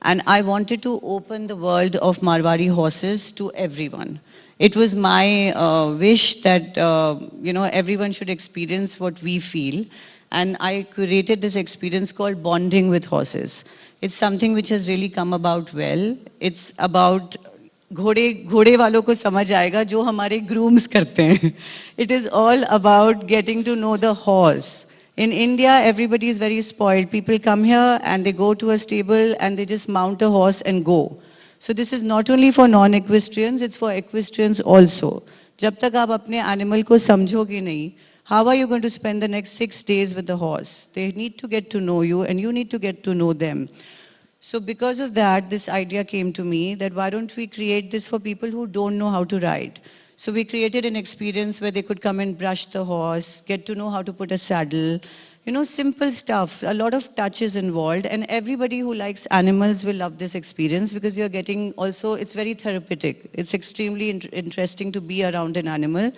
and I wanted to open the world of Marwari horses to everyone. It was my wish that everyone should experience what we feel, and I created this experience called bonding with horses. It's something which has really come about well. It's about घोड़े वालों को समझ आएगा जो हमारे grooms करते हैं. It is all about getting to know the horse. In India, everybody is very spoiled. People come here and they go to a stable and they just mount a horse and go. So this is not only for non-equestrians, it's for equestrians also. जब तक आप अपने animal को समझोगे नहीं, how are you going to spend the next 6 days with the horse? They need to get to know you and you need to get to know them. So because of that, this idea came to me that why don't we create this for people who don't know how to ride? So we created an experience where they could come and brush the horse, get to know how to put a saddle, simple stuff. A lot of touch is involved, and everybody who likes animals will love this experience because you're getting also, it's very therapeutic. It's extremely interesting to be around an animal.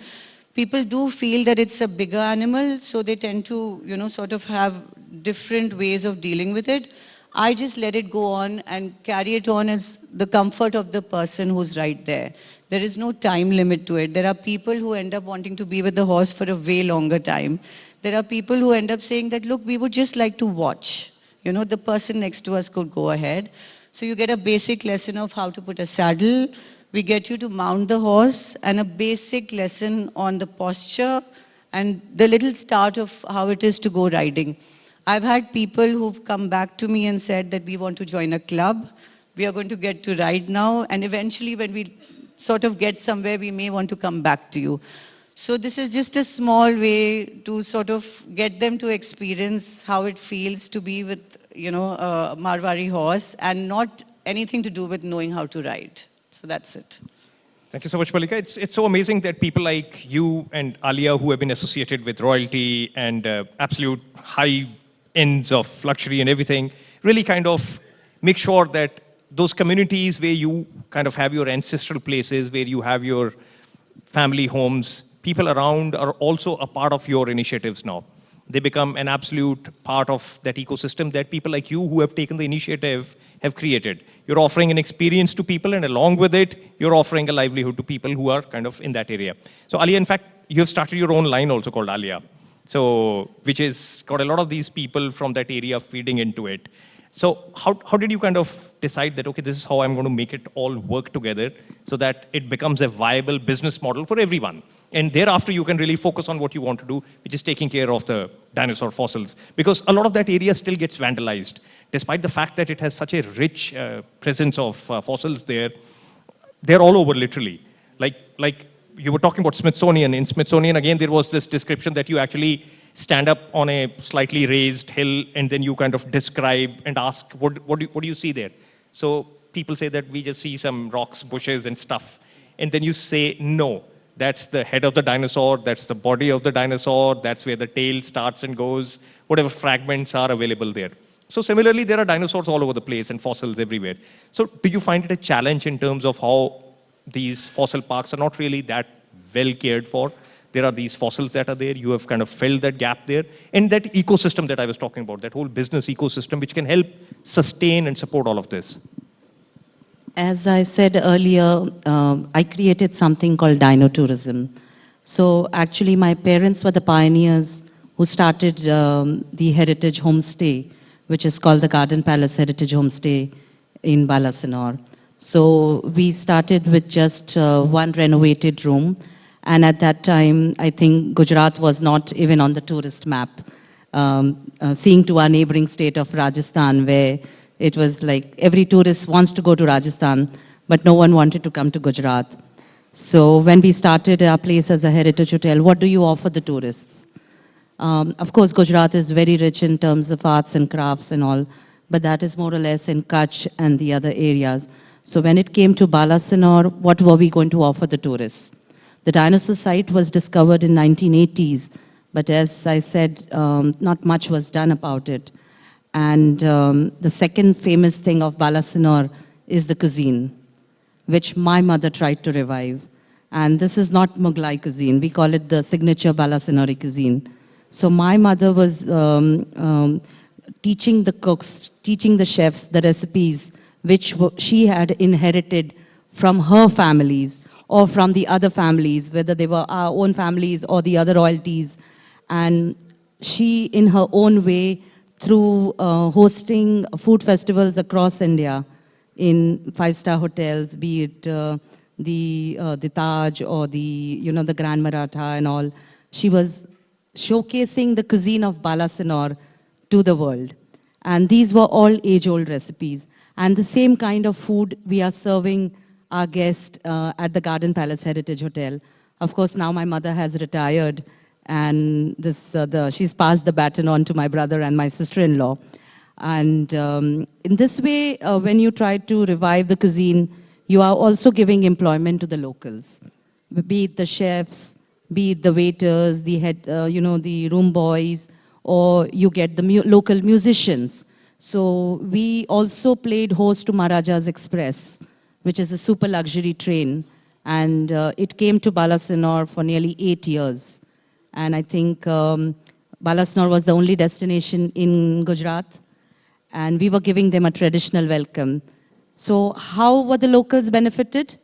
People do feel that it's a bigger animal, so they tend to, sort of have different ways of dealing with it. I just let it go on and carry it on as the comfort of the person who's right there. There is no time limit to it. There are people who end up wanting to be with the horse for a way longer time. There are people who end up saying that, look, we would just like to watch. The person next to us could go ahead. So you get a basic lesson of how to put a saddle. We get you to mount the horse and a basic lesson on the posture and the little start of how it is to go riding. I've had people who've come back to me and said that we want to join a club. We are going to get to ride now. And eventually when we sort of get somewhere, we may want to come back to you. So this is just a small way to sort of get them to experience how it feels to be with, a Marwari horse and not anything to do with knowing how to ride. So that's it. Thank you so much, Malika. It's so amazing that people like you and Alia, who have been associated with royalty and absolute high ends of luxury and everything, really kind of make sure that those communities where you kind of have your ancestral places, where you have your family homes, people around are also a part of your initiatives now. They become an absolute part of that ecosystem that people like you who have taken the initiative have created. You're offering an experience to people, and along with it, you're offering a livelihood to people who are kind of in that area. So Alia, in fact, you have started your own line also called Alia. So, which has got a lot of these people from that area feeding into it. So how did you kind of decide that, okay, this is how I'm going to make it all work together so that it becomes a viable business model for everyone? And thereafter, you can really focus on what you want to do, which is taking care of the dinosaur fossils. Because a lot of that area still gets vandalized. Despite the fact that it has such a rich presence of fossils there, they're all over literally. Like you were talking about Smithsonian. In Smithsonian, again, there was this description that you actually stand up on a slightly raised hill and then you kind of describe and ask, what do you see there? So people say that we just see some rocks, bushes and stuff. And then you say, no, that's the head of the dinosaur, that's the body of the dinosaur, that's where the tail starts and goes, whatever fragments are available there. So similarly, there are dinosaurs all over the place and fossils everywhere. So do you find it a challenge in terms of how these fossil parks are not really that well cared for? There are these fossils that are there. You have kind of filled that gap there. And that ecosystem that I was talking about, that whole business ecosystem, which can help sustain and support all of this. As I said earlier, I created something called dino tourism. So actually, my parents were the pioneers who who started the Heritage Homestay, which is called the Garden Palace Heritage Homestay in Balasinor. So we started with just one renovated room. And at that time, I think Gujarat was not even on the tourist map. Seeing to our neighboring state of Rajasthan, where it was like every tourist wants to go to Rajasthan, but no one wanted to come to Gujarat. So when we started our place as a heritage hotel, what do you offer the tourists? Of course, Gujarat is very rich in terms of arts and crafts and all, but that is more or less in Kutch and the other areas. So when it came to Balasinor, what were we going to offer the tourists? The dinosaur site was discovered in 1980s, but as I said, not much was done about it. And the second famous thing of Balasinor is the cuisine, which my mother tried to revive. And this is not Mughlai cuisine. We call it the signature Balasinori cuisine. So my mother was teaching the cooks, teaching the chefs the recipes which she had inherited from her families or from the other families, whether they were our own families or the other royalties. And she, in her own way, through hosting food festivals across India in five-star hotels, be it the Taj or the Grand Maratha and all, she was showcasing the cuisine of Balasinor to the world. And these were all age-old recipes. And the same kind of food we are serving our guests at the Garden Palace Heritage Hotel. Of course, now my mother has retired, and she's passed the baton on to my brother and my sister-in-law. And in this way, when you try to revive the cuisine, you are also giving employment to the locals, be it the chefs, be it the waiters, the room boys, or you get the local musicians. So we also played host to Maharaja's Express, which is a super luxury train. And it came to Balasinor for nearly 8 years. And I think Balasinor was the only destination in Gujarat. And we were giving them a traditional welcome. So how were the locals benefited?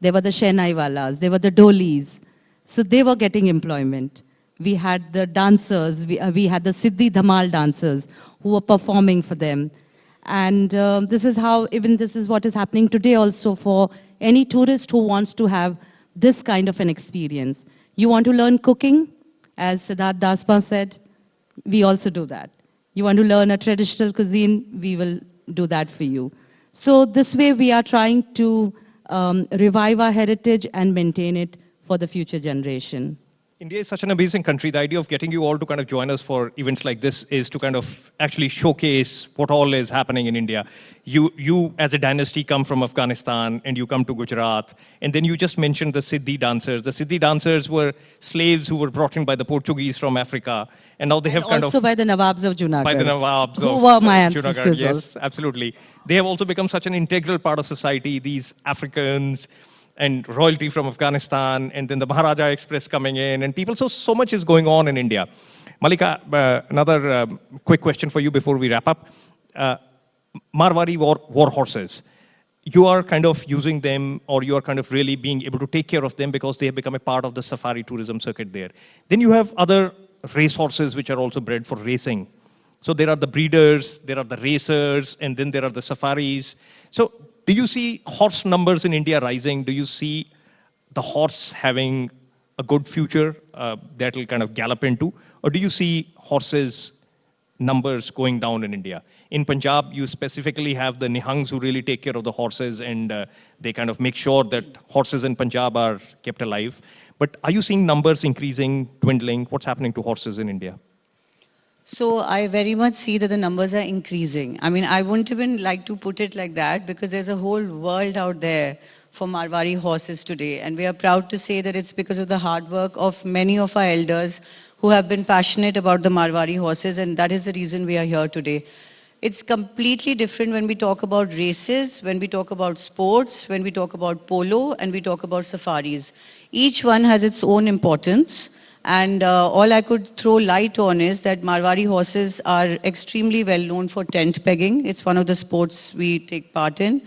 They were the Shehnai Walas, they were the Dolis. So they were getting employment. We had the dancers, we had the Siddhi Dhamal dancers who were performing for them. And this is what is happening today also for any tourist who wants to have this kind of an experience. You want to learn cooking? As Siddharth Daspa said, we also do that. You want to learn a traditional cuisine? We will do that for you. So this way we are trying to revive our heritage and maintain it for the future generation. India is such an amazing country. The idea of getting you all to kind of join us for events like this is to kind of actually showcase what all is happening in India. You as a dynasty come from Afghanistan and you come to Gujarat. And then you just mentioned the Siddhi dancers. The Siddhi dancers were slaves who were brought in by the Portuguese from Africa. And now they have kind of... Also by the Nawabs of Junagadh. By the Nawabs of who were my Junagadh. ancestors. Yes, absolutely. They have also become such an integral part of society, these Africans and royalty from Afghanistan, and then the Maharaja Express coming in, and people, so much is going on in India. Malika, another quick question for you before we wrap up. Marwari war horses, you are kind of using them, or you are kind of really being able to take care of them because they have become a part of the safari tourism circuit there. Then you have other race horses which are also bred for racing. So there are the breeders, there are the racers, and then there are the safaris. So do you see horse numbers in India rising? Do you see the horse having a good future that will kind of gallop into? Or do you see horses numbers going down in India? In Punjab, you specifically have the Nihangs who really take care of the horses, and they kind of make sure that horses in Punjab are kept alive. But are you seeing numbers increasing, dwindling? What's happening to horses in India? So I very much see that the numbers are increasing. I mean, I wouldn't even like to put it like that because there's a whole world out there for Marwari horses today. And we are proud to say that it's because of the hard work of many of our elders who have been passionate about the Marwari horses, and that is the reason we are here today. It's completely different when we talk about races, when we talk about sports, when we talk about polo, and we talk about safaris. Each one has its own importance. And all I could throw light on is that Marwari horses are extremely well known for tent pegging. It's one of the sports we take part in.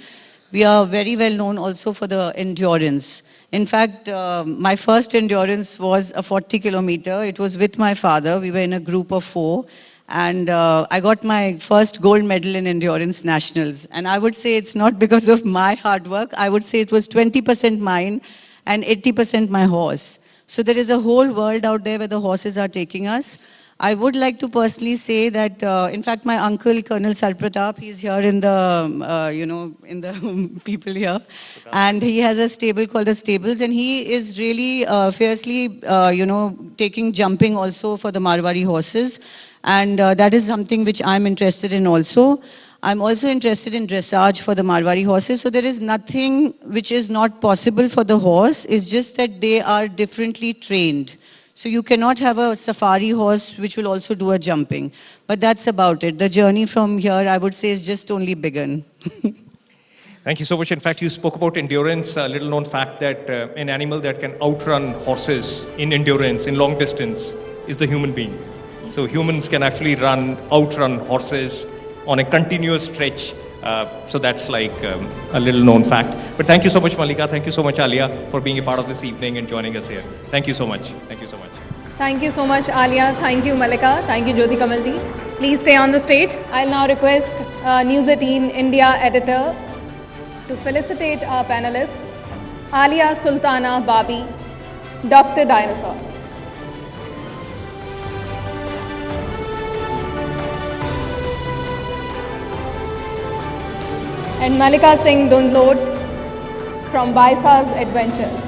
We are very well known also for the endurance. In fact, my first endurance was a 40 kilometer. It was with my father. We were in a group of 4. And I got my first gold medal in endurance nationals. And I would say it's not because of my hard work. I would say it was 20% mine and 80% my horse. So there is a whole world out there where the horses are taking us. I would like to personally say that, in fact, my uncle, Colonel Sarpratap, he's here in the, in the people here. And he has a stable called the Stables. And he is really fiercely, taking jumping also for the Marwari horses. And that is something which I'm interested in also. I'm also interested in dressage for the Marwari horses. So there is nothing which is not possible for the horse. It's just that they are differently trained. So you cannot have a safari horse which will also do a jumping. But that's about it. The journey from here, I would say, is just only begun. Thank you so much. In fact, you spoke about endurance. A little known fact that an animal that can outrun horses in endurance, in long distance, is the human being. So humans can actually outrun horses on a continuous stretch. So that's like a little known fact. But thank you so much, Malika. Thank you so much, Alia, for being a part of this evening and joining us here. Thank you so much. Thank you so much. Thank you so much, Alia. Thank you, Malika. Thank you, Jyoti Kamalji. Please stay on the stage. I'll now request News18 India editor to felicitate our panelists, Alia Sultana Babi, Dr. Dinosaur. And Malika Singh Dundlod from Baisa's Adventures.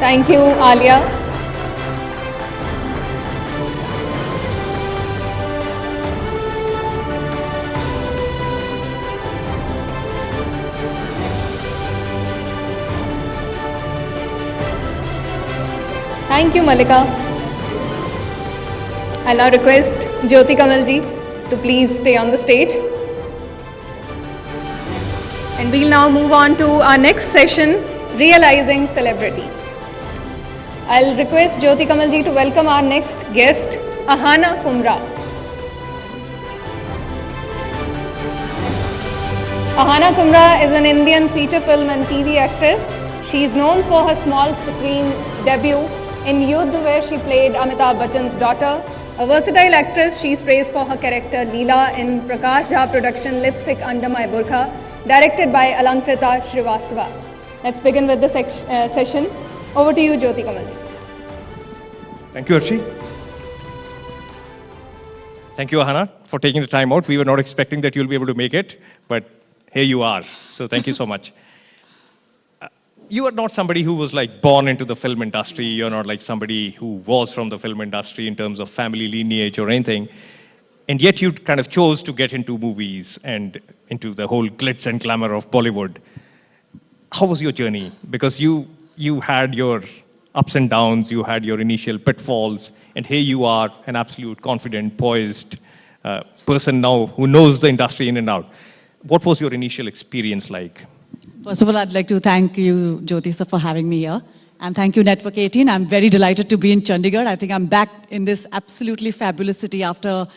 Thank you, Alia. Thank you, Malika. I'll now request Jyoti Kamalji to please stay on the stage. And we'll now move on to our next session, Realizing Celebrity. I'll request Jyoti Kamalji to welcome our next guest, Ahana Kumra. Ahana Kumra is an Indian feature film and TV actress. She is known for her small screen debut in Yudh, where she played Amitabh Bachchan's daughter. A versatile actress, she is praised for her character Leela in Prakash Jha production Lipstick Under My Burqa, directed by Alankrita Srivastava. Let's begin with the session. Over to you, Jyoti Kamalji. Thank you, Archie. Thank you, Ahana, for taking the time out. We were not expecting that you'll be able to make it, but here you are. So thank you so much. You are not somebody who was like born into the film industry. You're not like somebody who was from the film industry in terms of family lineage or anything. And yet you kind of chose to get into movies and into the whole glitz and glamour of Bollywood. How was your journey? Because you had your ups and downs, you had your initial pitfalls, and here you are, an absolute confident, poised person now who knows the industry in and out. What was your initial experience like? First of all, I'd like to thank you, Jyoti sir, for having me here. And thank you, Network 18. I'm very delighted to be in Chandigarh. I think I'm back in this absolutely fabulous city after,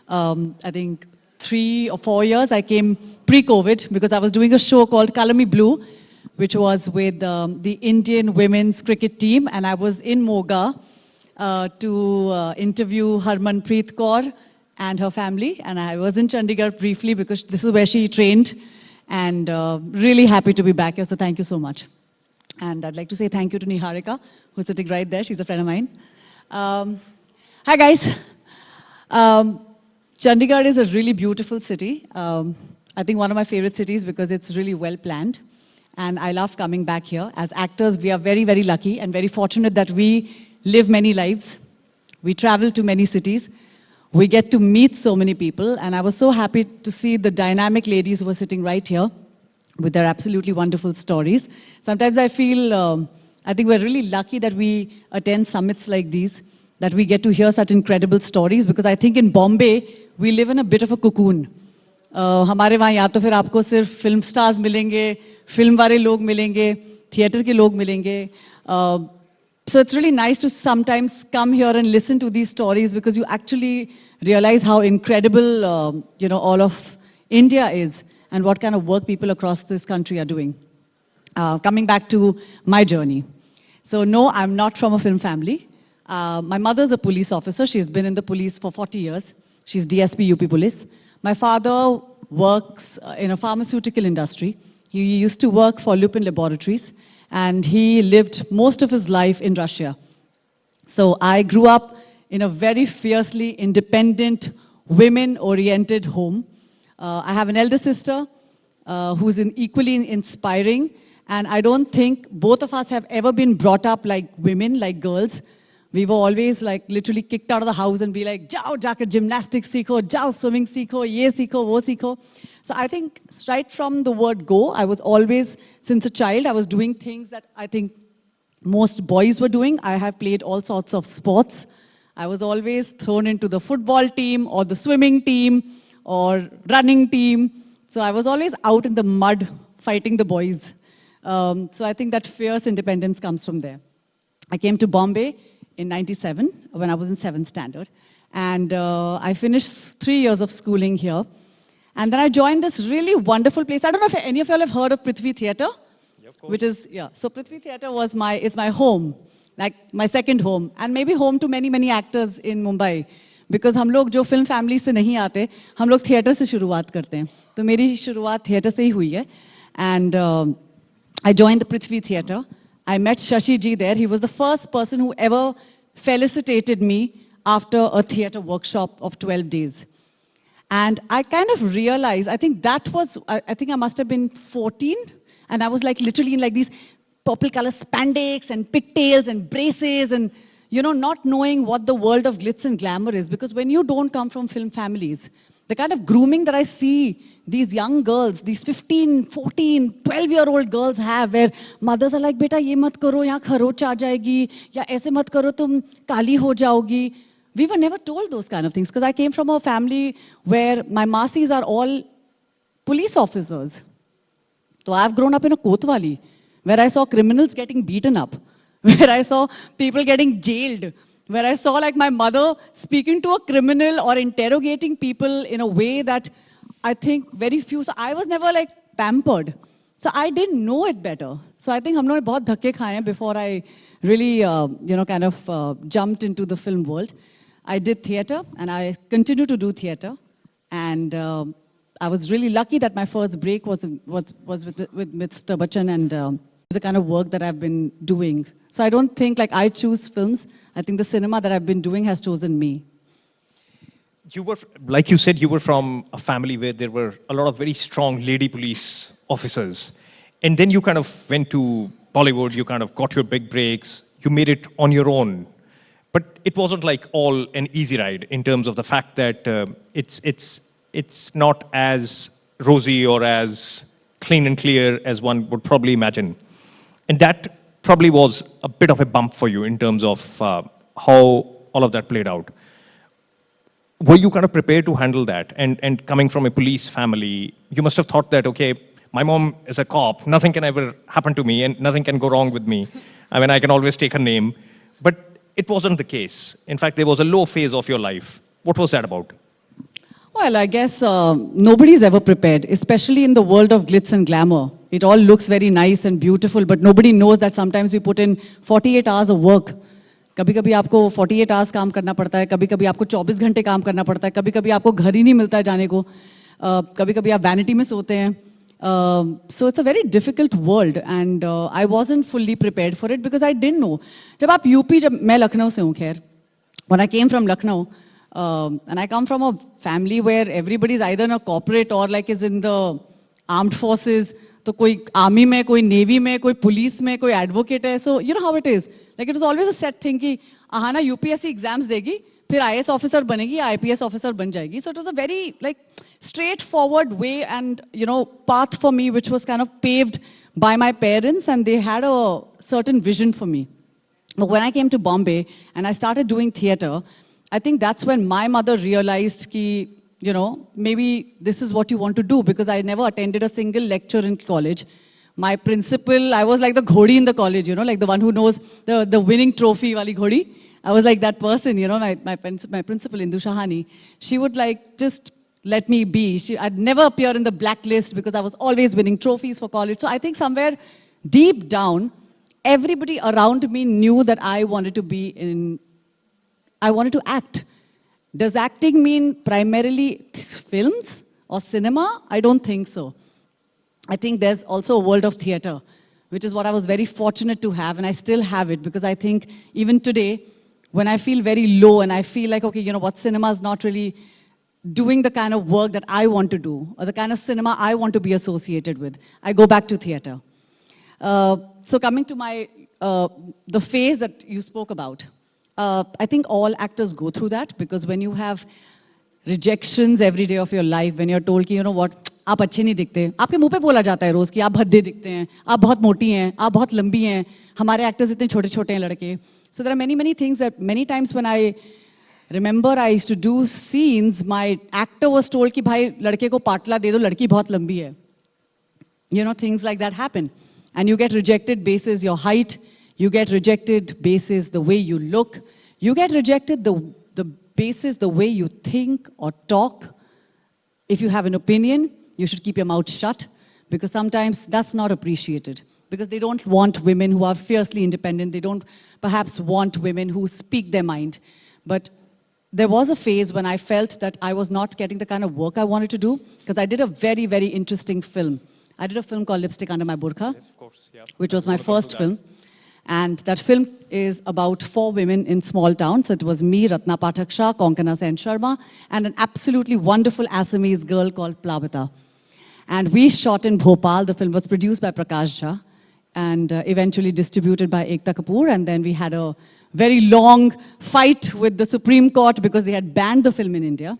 I think, 3 or 4 years. I came pre-COVID because I was doing a show called Color Me Blue, which was with the Indian women's cricket team. And I was in Moga to interview Harmanpreet Kaur and her family. And I was in Chandigarh briefly because this is where she trained. And really happy to be back here, so thank you so much. And I'd like to say thank you to Niharika, who's sitting right there. She's a friend of mine. Hi, guys. Chandigarh is a really beautiful city. I think one of my favorite cities because it's really well planned. And I love coming back here. As actors, we are very, very lucky and very fortunate that we live many lives. We travel to many cities. We get to meet so many people, and I was so happy to see the dynamic ladies who were sitting right here with their absolutely wonderful stories. Sometimes I feel, I think we're really lucky that we attend summits like these, that we get to hear such incredible stories, because I think in Bombay, we live in a bit of a cocoon. हमारे वहाँ या तो फिर आपको सिर्फ film stars मिलेंगे, film वाले लोग मिलेंगे, थिएटर के लोग मिलेंगे. So it's really nice to sometimes come here and listen to these stories because you actually realize how incredible, all of India is and what kind of work people across this country are doing. Coming back to my journey. So no, I'm not from a film family. My mother's a police officer. She's been in the police for 40 years. She's DSP UP Police. My father works in a pharmaceutical industry. He used to work for Lupin Laboratories, and he lived most of his life in Russia. So I grew up in a very fiercely independent, women-oriented home. I have an elder sister who's equally inspiring, and I don't think both of us have ever been brought up like women, like girls. We were always like literally kicked out of the house and be like, jao, jaake gymnastics seekho, jao, swimming seekho, ye seekho, wo seekho. So I think right from the word go, I was always, since a child, I was doing things that I think most boys were doing. I have played all sorts of sports. I was always thrown into the football team or the swimming team or running team. So I was always out in the mud fighting the boys. So I think that fierce independence comes from there. I came to Bombay in '97 when I was in 7th standard. And I finished 3 years of schooling here. And then I joined this really wonderful place. I don't know if any of y'all have heard of Prithvi Theatre. Yeah, of course. Which is, yeah. So Prithvi Theatre was it's my home, like my second home. And maybe home to many, many actors in Mumbai. Because हम लोग जो film family से नहीं आते, हम लोग theatre से शुरुआत करते हैं. तो मेरी शुरुआत theatre से ही हुई है. And I joined the Prithvi Theatre. I met Shashi ji there. He was the first person who ever felicitated me after a theatre workshop of 12 days. And I kind of realized, I think I must have been 14. And I was like literally in like these purple color spandex and pigtails and braces and, not knowing what the world of glitz and glamour is. Because when you don't come from film families, the kind of grooming that I see these young girls, these 15, 14, 12-year-old girls have, where mothers are like, beta, ye mat karo, yahan kharoch aa jayegi, ya aise mat karo, tum kali ho jaogi. We were never told those kind of things because I came from a family where my masis are all police officers. So I've grown up in a Kotwali where I saw criminals getting beaten up, where I saw people getting jailed, where I saw like my mother speaking to a criminal or interrogating people in a way that I think very few. So I was never like pampered. So I didn't know it better. So I think humne bahut dhakke khaye hain before I really, jumped into the film world. I did theatre, and I continue to do theatre. And I was really lucky that my first break was with Mr. Bachchan and the kind of work that I've been doing. So I don't think like I choose films. I think the cinema that I've been doing has chosen me. You were, like you said, you were from a family where there were a lot of very strong lady police officers. And then you kind of went to Bollywood, you kind of got your big breaks, you made it on your own. But it wasn't like all an easy ride in terms of the fact that it's not as rosy or as clean and clear as one would probably imagine. And that probably was a bit of a bump for you in terms of how all of that played out. Were you kind of prepared to handle that? And coming from a police family, you must have thought that, okay, my mom is a cop, nothing can ever happen to me and nothing can go wrong with me. I mean, I can always take her name. But it wasn't the case. In fact, there was a low phase of your life. What was that about? Well, I guess nobody's ever prepared, especially in the world of glitz and glamour. It all looks very nice and beautiful, but nobody knows that sometimes we put in 48 hours of work. कभी-कभी आपको 48 hours काम करना पड़ता है, कभी-कभी आपको 24 घंटे काम करना पड़ता है, कभी-कभी आपको घर ही नहीं मिलता है जाने को, कभी-कभी आप वैनिटी में सोते हैं. So it's a very difficult world, and I wasn't fully prepared for it because I didn't know. जब मैं लखनऊ से हूँ खैर, when I came from Lucknow, and I come from a family where everybody is either in a corporate or like is in the armed forces. तो कोई army में, कोई navy में, कोई पुलिस में, कोई एडवोकेट है. So you know how it is. Like it was always a set thing कि आहाना UPSC exams देगी, फिर IAS officer बनेगी, IPS officer बन जाएगी. So it was a very like straightforward way and path for me, which was kind of paved by my parents, and they had a certain vision for me. But when I came to Bombay and I started doing theatre, I think that's when my mother realized कि you know, maybe this is what you want to do, because I never attended a single lecture in college. My principal, I was like the ghodi in the college, you know, like the one who knows the winning trophy wali ghodi. I was like that person, you know, my principal, Indu Shahani. She would like just let me be. I'd never appear in the blacklist because I was always winning trophies for college. So I think somewhere deep down, everybody around me knew that I wanted to act. Does acting mean primarily films or cinema? I don't think so. I think there's also a world of theater, which is what I was very fortunate to have, and I still have it, because I think even today, when I feel very low and I feel like, okay, you know what, cinema is not really doing the kind of work that I want to do, or the kind of cinema I want to be associated with, I go back to theater. So coming to the phase that you spoke about, I think all actors go through that, because when you have rejections every day of your life, when you're told, you know what, आप अच्छे नहीं दिखते, आपके मुंह पे बोला जाता है रोज कि आप भद्दे दिखते हैं, आप बहुत मोटी हैं, आप बहुत लंबी हैं, हमारे एक्टर्स इतने छोटे छोटे हैं लड़के. So there are many things that many times when I remember I used to do scenes, my actor was told कि भाई लड़के को पाटला दे दो, लड़की बहुत लंबी है. You know, things like that happen. And you get rejected basis your height, you get rejected basis the way you look, you get rejected the basis the way you think or talk. If you have an opinion, you should keep your mouth shut, because sometimes that's not appreciated. Because they don't want women who are fiercely independent. They don't perhaps want women who speak their mind. But there was a phase when I felt that I was not getting the kind of work I wanted to do, because I did a very, very interesting film. I did a film called Lipstick Under My Burqa, yes, of course, yeah, which was my first film. And that film is about 4 women in small towns. So it was me, Ratna Pathak Shah, Konkana Sen Sharma, and an absolutely wonderful Assamese girl called Plavita. And we shot in Bhopal. The film was produced by Prakash Jha and eventually distributed by Ekta Kapoor. And then we had a very long fight with the Supreme Court because they had banned the film in India.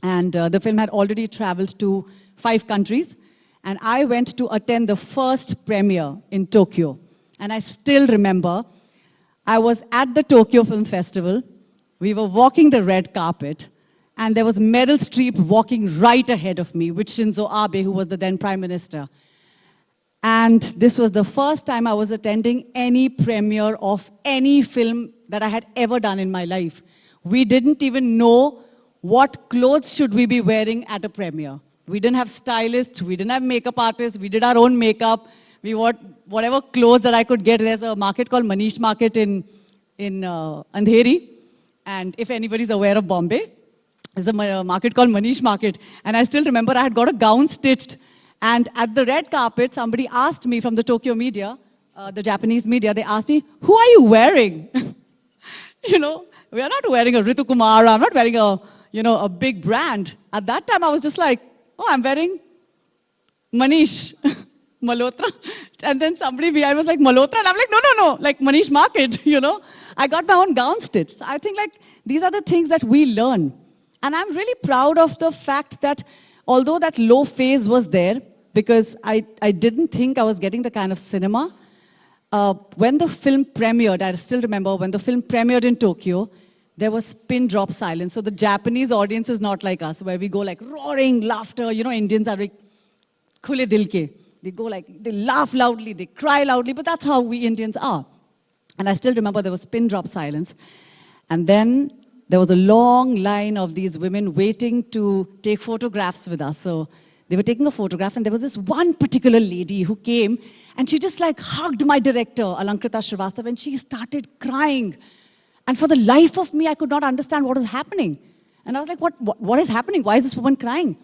And the film had already traveled to 5 countries. And I went to attend the first premiere in Tokyo. And I still remember, I was at the Tokyo Film Festival. We were walking the red carpet. And there was Meryl Streep walking right ahead of me with Shinzo Abe, who was the then Prime Minister. And this was the first time I was attending any premiere of any film that I had ever done in my life. We didn't even know what clothes should we be wearing at a premiere. We didn't have stylists, we didn't have makeup artists, we did our own makeup. We wore whatever clothes that I could get. There's a market called Manish Market in Andheri. And if anybody's aware of Bombay, there's a market called Manish Market. And I still remember I had got a gown stitched. And at the red carpet, somebody asked me from the Tokyo media, the Japanese media, they asked me, who are you wearing? You know, we are not wearing a Ritu Kumar, I'm not wearing a big brand. At that time, I was just like, oh, I'm wearing Manish Malhotra. And then somebody behind was like, Malhotra? And I'm like, no, like Manish Market, you know. I got my own gown stitched. So I think like these are the things that we learn. And I'm really proud of the fact that although that low phase was there, because I didn't think I was getting the kind of cinema, when the film premiered, I still remember when the film premiered in Tokyo, there was pin drop silence. So the Japanese audience is not like us, where we go like roaring laughter. You know, Indians are like khule dil ke. They go like, they laugh loudly, they cry loudly, but that's how we Indians are. And I still remember there was pin drop silence. And then there was a long line of these women waiting to take photographs with us. So they were taking a photograph, and there was this one particular lady who came, and she just like hugged my director, Alankrita Srivastava, and she started crying. And for the life of me, I could not understand what was happening. And I was like, what is happening? Why is this woman crying?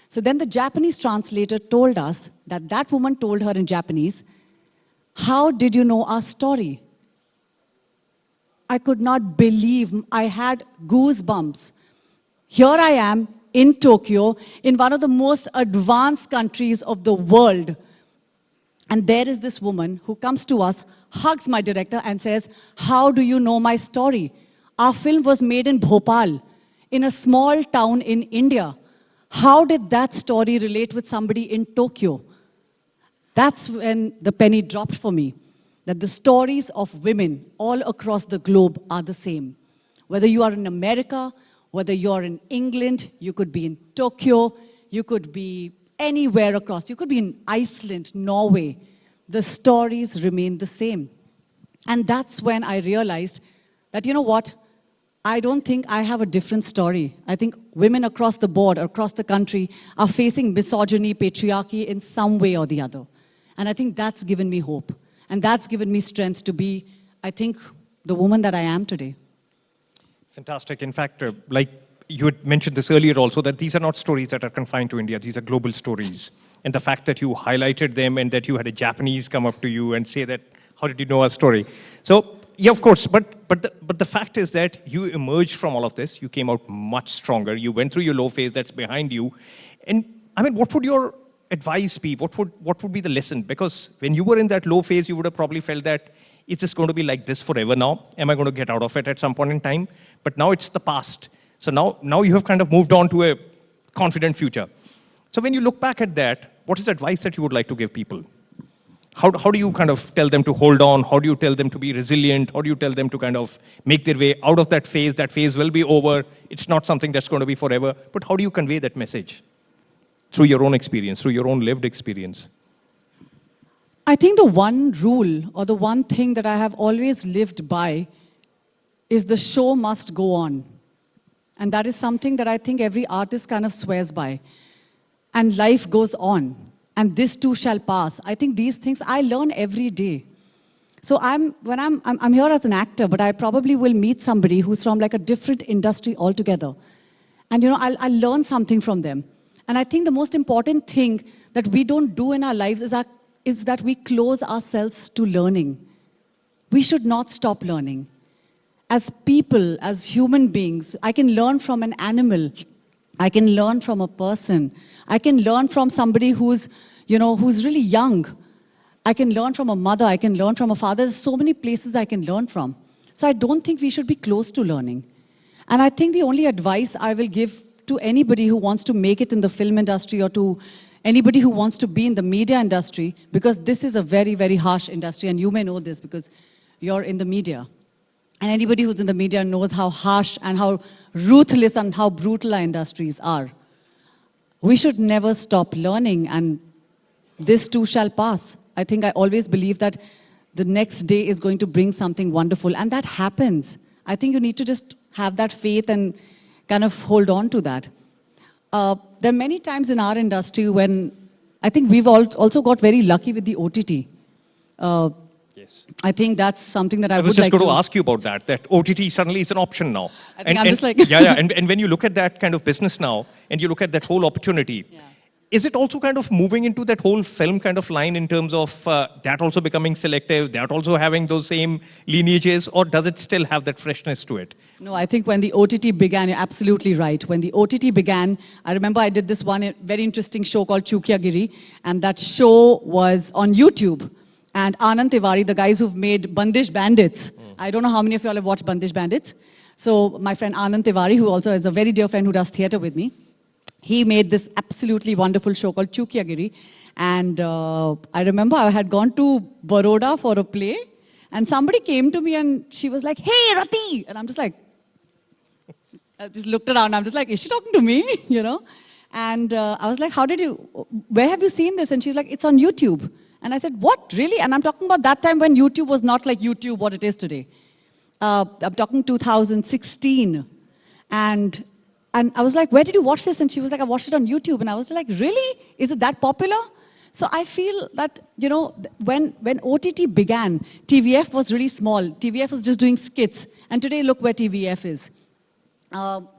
So then the Japanese translator told us that that woman told her in Japanese, how did you know our story? I could not believe, I had goosebumps. Here I am in Tokyo, in one of the most advanced countries of the world. And there is this woman who comes to us, hugs my director and says, how do you know my story? Our film was made in Bhopal, in a small town in India. How did that story relate with somebody in Tokyo? That's when the penny dropped for me, that the stories of women all across the globe are the same. Whether you are in America, Whether you're in England, you could be in Tokyo, you could be anywhere across, you could be in Iceland, Norway. The stories remain the same. And that's when I realized that, you know what, I don't think I have a different story. I think women across the board, across the country, are facing misogyny, patriarchy in some way or the other. And I think that's given me hope. And that's given me strength to be, I think, the woman that I am today. Fantastic. In fact, like you had mentioned this earlier also, that these are not stories that are confined to India. These are global stories. And the fact that you highlighted them and that you had a Japanese come up to you and say that, how did you know our story? So, yeah, of course. But the fact is that you emerged from all of this. You came out much stronger. You went through your low phase that's behind you. And I mean, what would your advice be? What would be the lesson? Because when you were in that low phase, you would have probably felt that it's just going to be like this forever now. Am I going to get out of it at some point in time? But now it's the past. So now you have kind of moved on to a confident future. So when you look back at that, what is the advice that you would like to give people? How do you kind of tell them to hold on? How do you tell them to be resilient? How do you tell them to kind of make their way out of that phase? That phase will be over. It's not something that's going to be forever. But how do you convey that message? Through your own experience, through your own lived experience. I think the one rule or the one thing that I have always lived by is the show must go on. And that is something that I think every artist kind of swears by. And life goes on. And this too shall pass. I think these things I learn every day. So I'm here as an actor, but I probably will meet somebody who's from like a different industry altogether. And I'll learn something from them. And I think the most important thing that we don't do in our lives is that we close ourselves to learning. We should not stop learning. As people, as human beings, I can learn from an animal. I can learn from a person. I can learn from somebody who's really young. I can learn from a mother. I can learn from a father. There's so many places I can learn from. So I don't think we should be close to learning. And I think the only advice I will give to anybody who wants to make it in the film industry or to anybody who wants to be in the media industry, because this is a very, very harsh industry, and you may know this because you're in the media. And anybody who's in the media knows how harsh and how ruthless and how brutal our industries are. We should never stop learning, and this too shall pass. I think I always believe that the next day is going to bring something wonderful, and that happens. I think you need to just have that faith and kind of hold on to that. There are many times in our industry when I think we've also got very lucky with the OTT. Yes. I think that's something that I would was just like going to ask you about that. That OTT suddenly is an option now. I think I'm just like... yeah. And when you look at that kind of business now, and you look at that whole opportunity, is it also kind of moving into that whole film kind of line in terms of that also becoming selective, that also having those same lineages, or does it still have that freshness to it? No, I think when the OTT began, you're absolutely right. When the OTT began, I remember I did this one very interesting show called Chukiagiri, and that show was on YouTube. And Anand Tiwari, the guys who've made Bandish Bandits, I don't know how many of you all have watched Bandish Bandits. So my friend Anand Tiwari, who also is a very dear friend who does theatre with me, he made this absolutely wonderful show called Chukiagiri. And I remember I had gone to Baroda for a play, and somebody came to me and she was like, "Hey, Rati!" And I'm just like, I just looked around, I'm just like, is she talking to me? And I was like, where have you seen this? And she's like, it's on YouTube. And I said, what, really? And I'm talking about that time when YouTube was not like YouTube, what it is today. I'm talking 2016. And I was like, where did you watch this? And she was like, I watched it on YouTube. And I was like, really? Is it that popular? So I feel that, when OTT began, TVF was really small. TVF was just doing skits. And today, look where TVF is.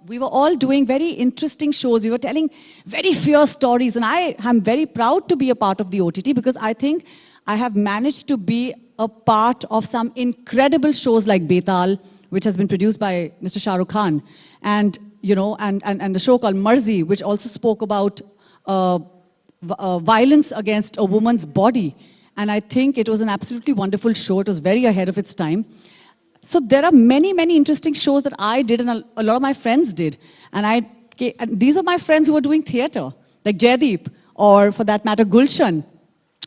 We were all doing very interesting shows. We were telling very fierce stories. And I am very proud to be a part of the OTT because I think I have managed to be a part of some incredible shows like Betal, which has been produced by Mr. Shah Rukh Khan. And, and the show called Marzi, which also spoke about violence against a woman's body. And I think it was an absolutely wonderful show. It was very ahead of its time. So there are many, many interesting shows that I did and a lot of my friends did. And these are my friends who are doing theatre, like Jaideep, or for that matter, Gulshan,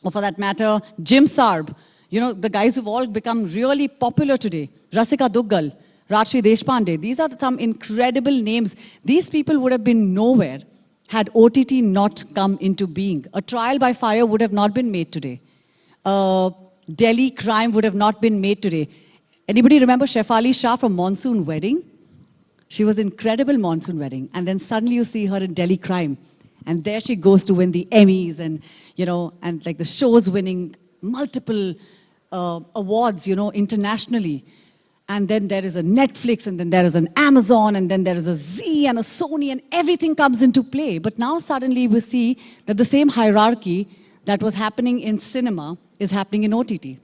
or for that matter, Jim Sarb. The guys who've all become really popular today. Rasika Duggal. Rajshri Deshpande. These are some incredible names. These people would have been nowhere had OTT not come into being. A Trial by Fire would have not been made today. Delhi Crime would have not been made today. Anybody remember Shefali Shah from Monsoon Wedding? She was incredible Monsoon Wedding. And then suddenly you see her in Delhi Crime. And there she goes to win the Emmys and, and like the show's winning multiple awards, internationally. And then there is a Netflix, and then there is an Amazon, and then there is a Z and a Sony, and everything comes into play. But now suddenly we see that the same hierarchy that was happening in cinema is happening in OTT.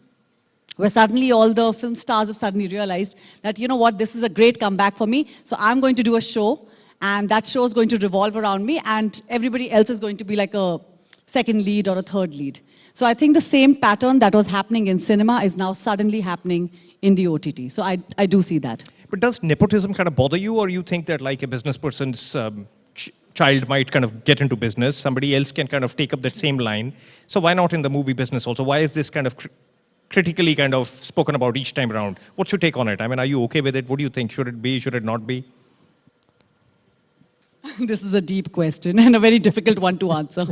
Where suddenly all the film stars have suddenly realized that, you know what, this is a great comeback for me, so I'm going to do a show, and that show is going to revolve around me, and everybody else is going to be like a second lead or a third lead. So I think the same pattern that was happening in cinema is now suddenly happening in the OTT. So I do see that. But does nepotism kind of bother you, or you think that like a business person's child might kind of get into business, somebody else can kind of take up that same line? So why not in the movie business also? Why is this kind of critically kind of spoken about each time around? What's your take on it? I mean, are you okay with it? What do you think? Should it be? Should it not be? This is a deep question and a very difficult one to answer.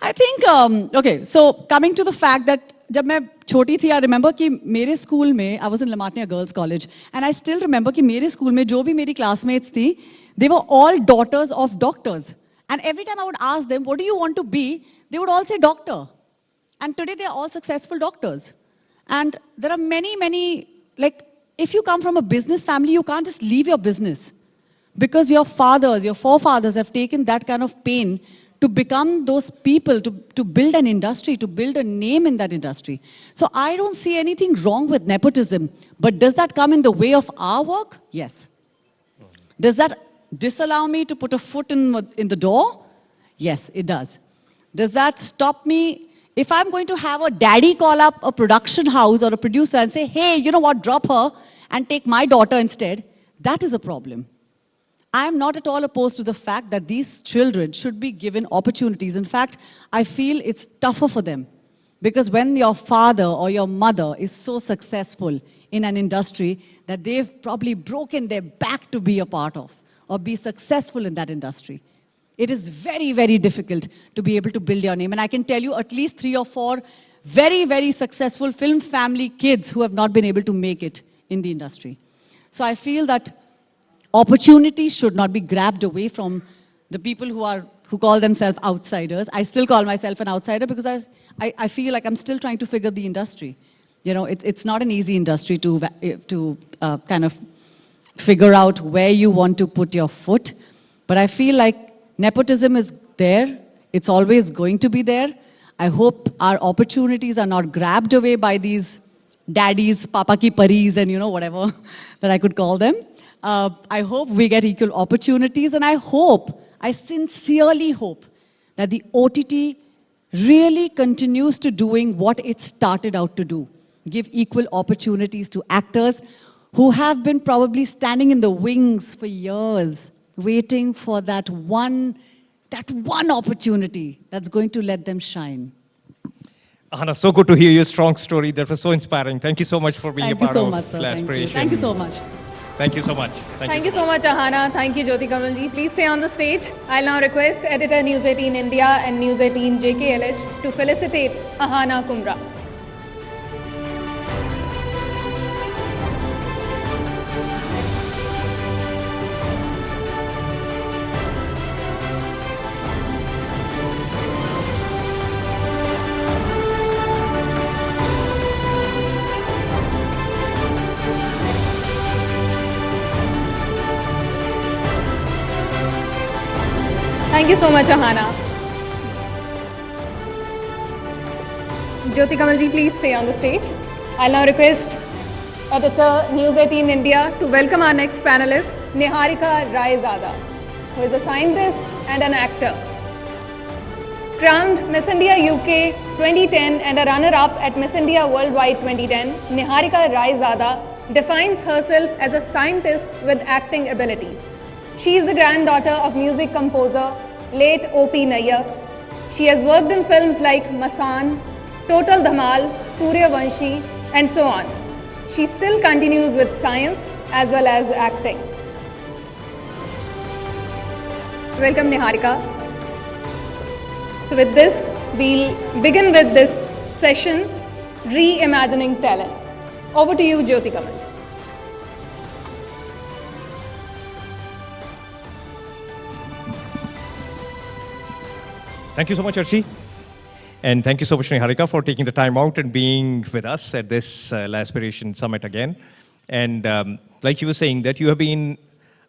I think, okay, so coming to the fact that जब मैं छोटी थी, I remember कि मेरे school में, I was in Lamatnia Girls College, and I still remember कि मेरे school में जो भी मेरी classmates थी, they were all daughters of doctors. And every time I would ask them, what do you want to be? They would all say doctor. And today they are all successful doctors. And there are many, like, if you come from a business family, you can't just leave your business. Because your fathers, your forefathers have taken that kind of pain to become those people, to build an industry, to build a name in that industry. So I don't see anything wrong with nepotism. But does that come in the way of our work? Yes. Does that disallow me to put a foot in the door? Yes, it does. Does that stop me? If I'm going to have a daddy call up a production house or a producer and say, hey, you know what, drop her and take my daughter instead, that is a problem. I am not at all opposed to the fact that these children should be given opportunities. In fact, I feel it's tougher for them. Because when your father or your mother is so successful in an industry that they've probably broken their back to be a part of or be successful in that industry, it is very, very difficult to be able to build your name. And I can tell you at least 3 or 4 very, very successful film family kids who have not been able to make it in the industry. So I feel that opportunities should not be grabbed away from the people who call themselves outsiders. I still call myself an outsider because I feel like I'm still trying to figure the industry. You know, it's not an easy industry to kind of figure out where you want to put your foot. But I feel like nepotism is there. It's always going to be there. I hope our opportunities are not grabbed away by these daddies, papa ki paris, and you know, whatever that I could call them. I hope we get equal opportunities, and I sincerely hope that the OTT really continues to doing what it started out to do. Give equal opportunities to actors who have been probably standing in the wings for years, waiting for that one opportunity that's going to let them shine. Ahana, so good to hear your strong story. That was so inspiring. Thank you so much for being a part of Aspiration. Thank you so much. Thank you so much. Thank you so much, Ahana. Thank you, Jyoti Kamalji. Please stay on the stage. I'll now request editor News 18 India and News 18 JKLH to felicitate Ahana Kumra. Thank you so much, Ahana. Jyoti Kamalji, please stay on the stage. I'll now request editor News 18 India to welcome our next panelist, Niharika Raizada, who is a scientist and an actor. Crowned Miss India UK 2010 and a runner-up at Miss India Worldwide 2010, Niharika Raizada defines herself as a scientist with acting abilities. She is the granddaughter of music composer late O.P. Nayyar. She has worked in films like Masan, Total Dhamal, Suryavanshi, and so on. She still continues with science as well as acting. Welcome, Niharika. So with this, we'll begin with this session, Reimagining Talent. Over to you, Jyoti Kamal. Thank you so much, Archie. And thank you so much, Niharika, for taking the time out and being with us at this Aspiration Summit again. And like you were saying, that you have been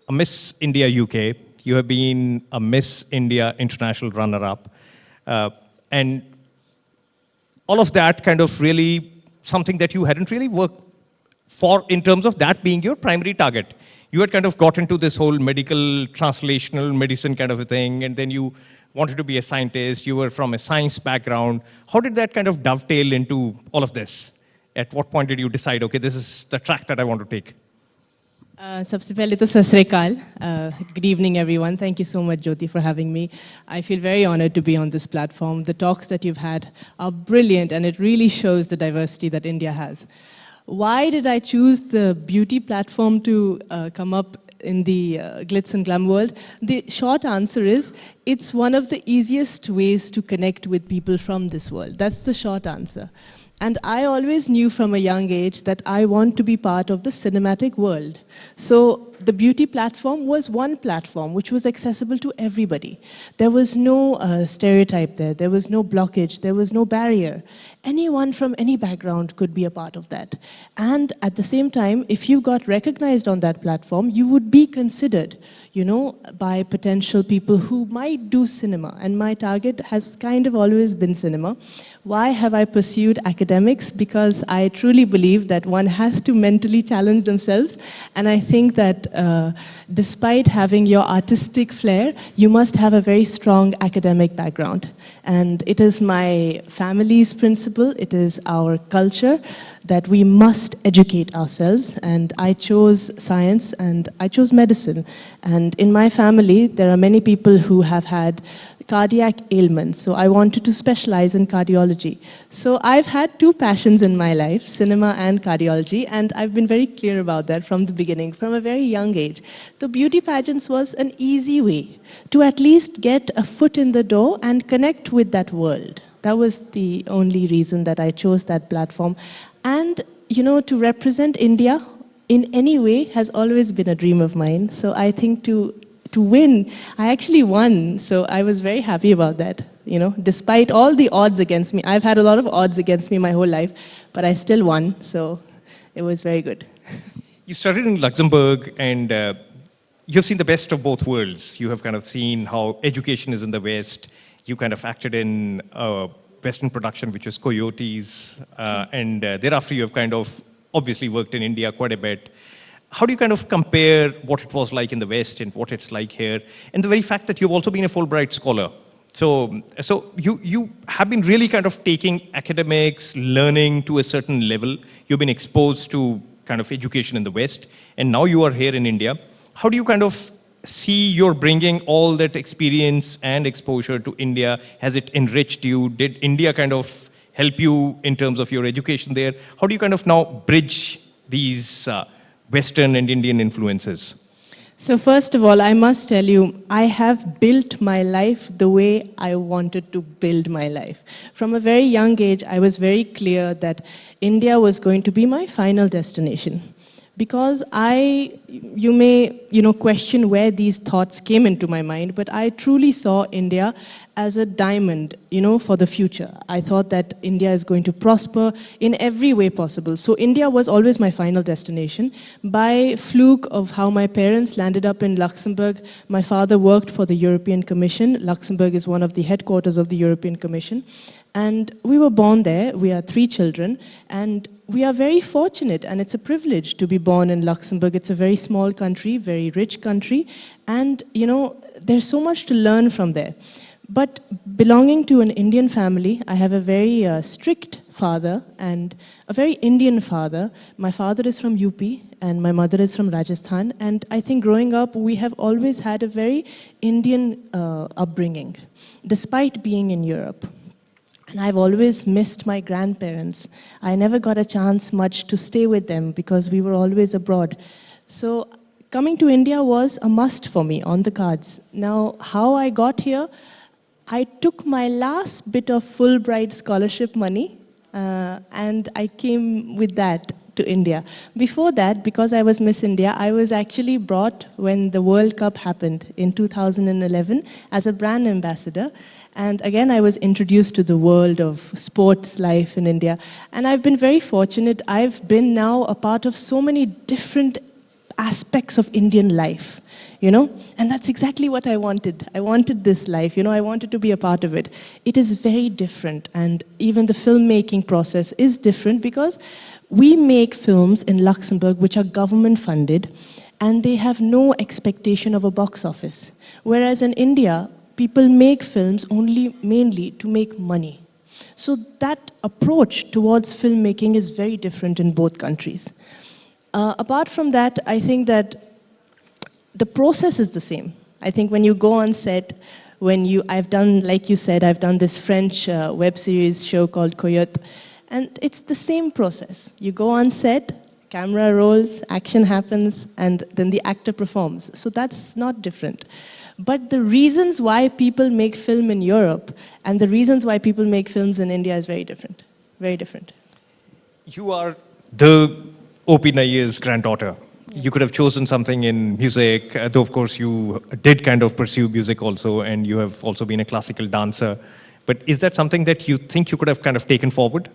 a Miss India UK, you have been a Miss India International runner-up. And all of that kind of really something that you hadn't really worked for in terms of that being your primary target. You had kind of got into this whole medical, translational medicine kind of a thing, and then you wanted to be a scientist, you were from a science background. How did that kind of dovetail into all of this? At what point did you decide, okay, this is the track that I want to take? सबसे पहले तो सत श्री अकाल. Good evening, everyone. Thank you so much, Jyoti, for having me. I feel very honored to be on this platform. The talks that you've had are brilliant, and it really shows the diversity that India has. Why did I choose the beauty platform to come up in the glitz and glam world? The short answer is, it's one of the easiest ways to connect with people from this world. That's the short answer. And I always knew from a young age that I want to be part of the cinematic world. So the beauty platform was one platform which was accessible to everybody. There was no stereotype there. There was no blockage. There was no barrier. Anyone from any background could be a part of that. And at the same time, if you got recognized on that platform, you would be considered, you know, by potential people who might do cinema. And my target has kind of always been cinema. Why have I pursued academics? Because I truly believe that one has to mentally challenge themselves. And I think that despite having your artistic flair, you must have a very strong academic background. And it is my family's principle, it is our culture that we must educate ourselves. And I chose science and I chose medicine. And in my family, there are many people who have had cardiac ailments. So I wanted to specialize in cardiology. So I've had two passions in my life, cinema and cardiology, and I've been very clear about that from the beginning, from a very young age. The beauty pageants was an easy way to at least get a foot in the door and connect with that world. That was the only reason that I chose that platform. And, you know, to represent India in any way has always been a dream of mine. So I think to win, I actually won. So I was very happy about that. You know, despite all the odds against me, I've had a lot of odds against me my whole life, but I still won. So it was very good. You studied in Luxembourg, and you've seen the best of both worlds. You have kind of seen how education is in the West. You kind of acted in a Western production, which was Coyotes, and thereafter you have kind of obviously worked in India quite a bit. How do you kind of compare what it was like in the West and what it's like here? And the very fact that you've also been a Fulbright scholar. So you have been really kind of taking academics, learning to a certain level. You've been exposed to kind of education in the West, and now you are here in India. How do you kind of see you're bringing all that experience and exposure to India? Has it enriched you? Did India kind of help you in terms of your education there? How do you kind of now bridge these Western and Indian influences? So first of all, I must tell you, I have built my life the way I wanted to build my life. From a very young age, I was very clear that India was going to be my final destination. Because you may, question where these thoughts came into my mind, but I truly saw India as a diamond, for the future. I thought that India is going to prosper in every way possible. So India was always my final destination. By fluke of how my parents landed up in Luxembourg, my father worked for the European Commission. Luxembourg is one of the headquarters of the European Commission. And we were born there. We are 3 children. And we are very fortunate, and it's a privilege to be born in Luxembourg. It's a very small country, very rich country. And, there's so much to learn from there. But belonging to an Indian family, I have a very strict father and a very Indian father. My father is from UP and my mother is from Rajasthan. And I think growing up, we have always had a very Indian upbringing, despite being in Europe. And I've always missed my grandparents. I never got a chance much to stay with them because we were always abroad. So coming to India was a must for me, on the cards. Now, how I got here, I took my last bit of Fulbright scholarship money and I came with that to India. Before that, because I was Miss India, I was actually brought when the World Cup happened in 2011 as a brand ambassador. And again, I was introduced to the world of sports life in India. And I've been very fortunate. I've been now a part of so many different aspects of Indian life, you know? And that's exactly what I wanted. I wanted this life, you know, I wanted to be a part of it. It is very different. And even the filmmaking process is different because we make films in Luxembourg which are government funded and they have no expectation of a box office. Whereas in India, people make films only mainly to make money. So that approach towards filmmaking is very different in both countries. Apart from that, I think that the process is the same. I think when you go on set, I've done, like you said, I've done this French web series show called Coyote, and it's the same process. You go on set, camera rolls, action happens, and then the actor performs. So that's not different. But the reasons why people make film in Europe and the reasons why people make films in India is very different. Very different. You are the O.P. Nayyar's granddaughter. Yeah. You could have chosen something in music, though of course you did kind of pursue music also, and you have also been a classical dancer. But is that something that you think you could have kind of taken forward?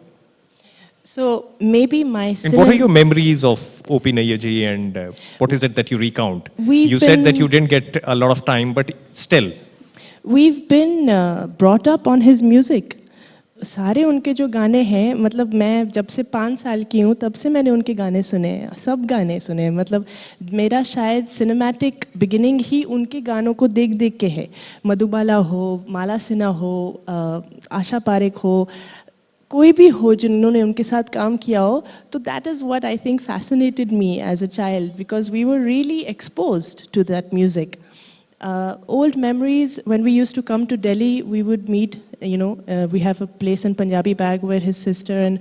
So maybe my... And what are your memories of O.P. Nayyar ji, and what is it that you recount? You said that you didn't get a lot of time, but still. We've been brought up on his music. सारे उनके जो गाने हैं, मतलब मैं जब से 5 साल की हूँ तब से मैंने उनके गाने सुने, सब गाने सुने. मतलब मेरा शायद सिनेमैटिक बिगिनिंग ही उनके गानों को देख देख के है. मधुबाला हो, माला सिन्हा हो, आशा पारेख हो, कोई भी हो जिन्होंने उनके साथ काम किया हो, तो that is what I think fascinated me as a child, because we were really exposed to that music. Old memories, when we used to come to Delhi, we would meet, you know, we have a place in Punjabi Bag where his sister and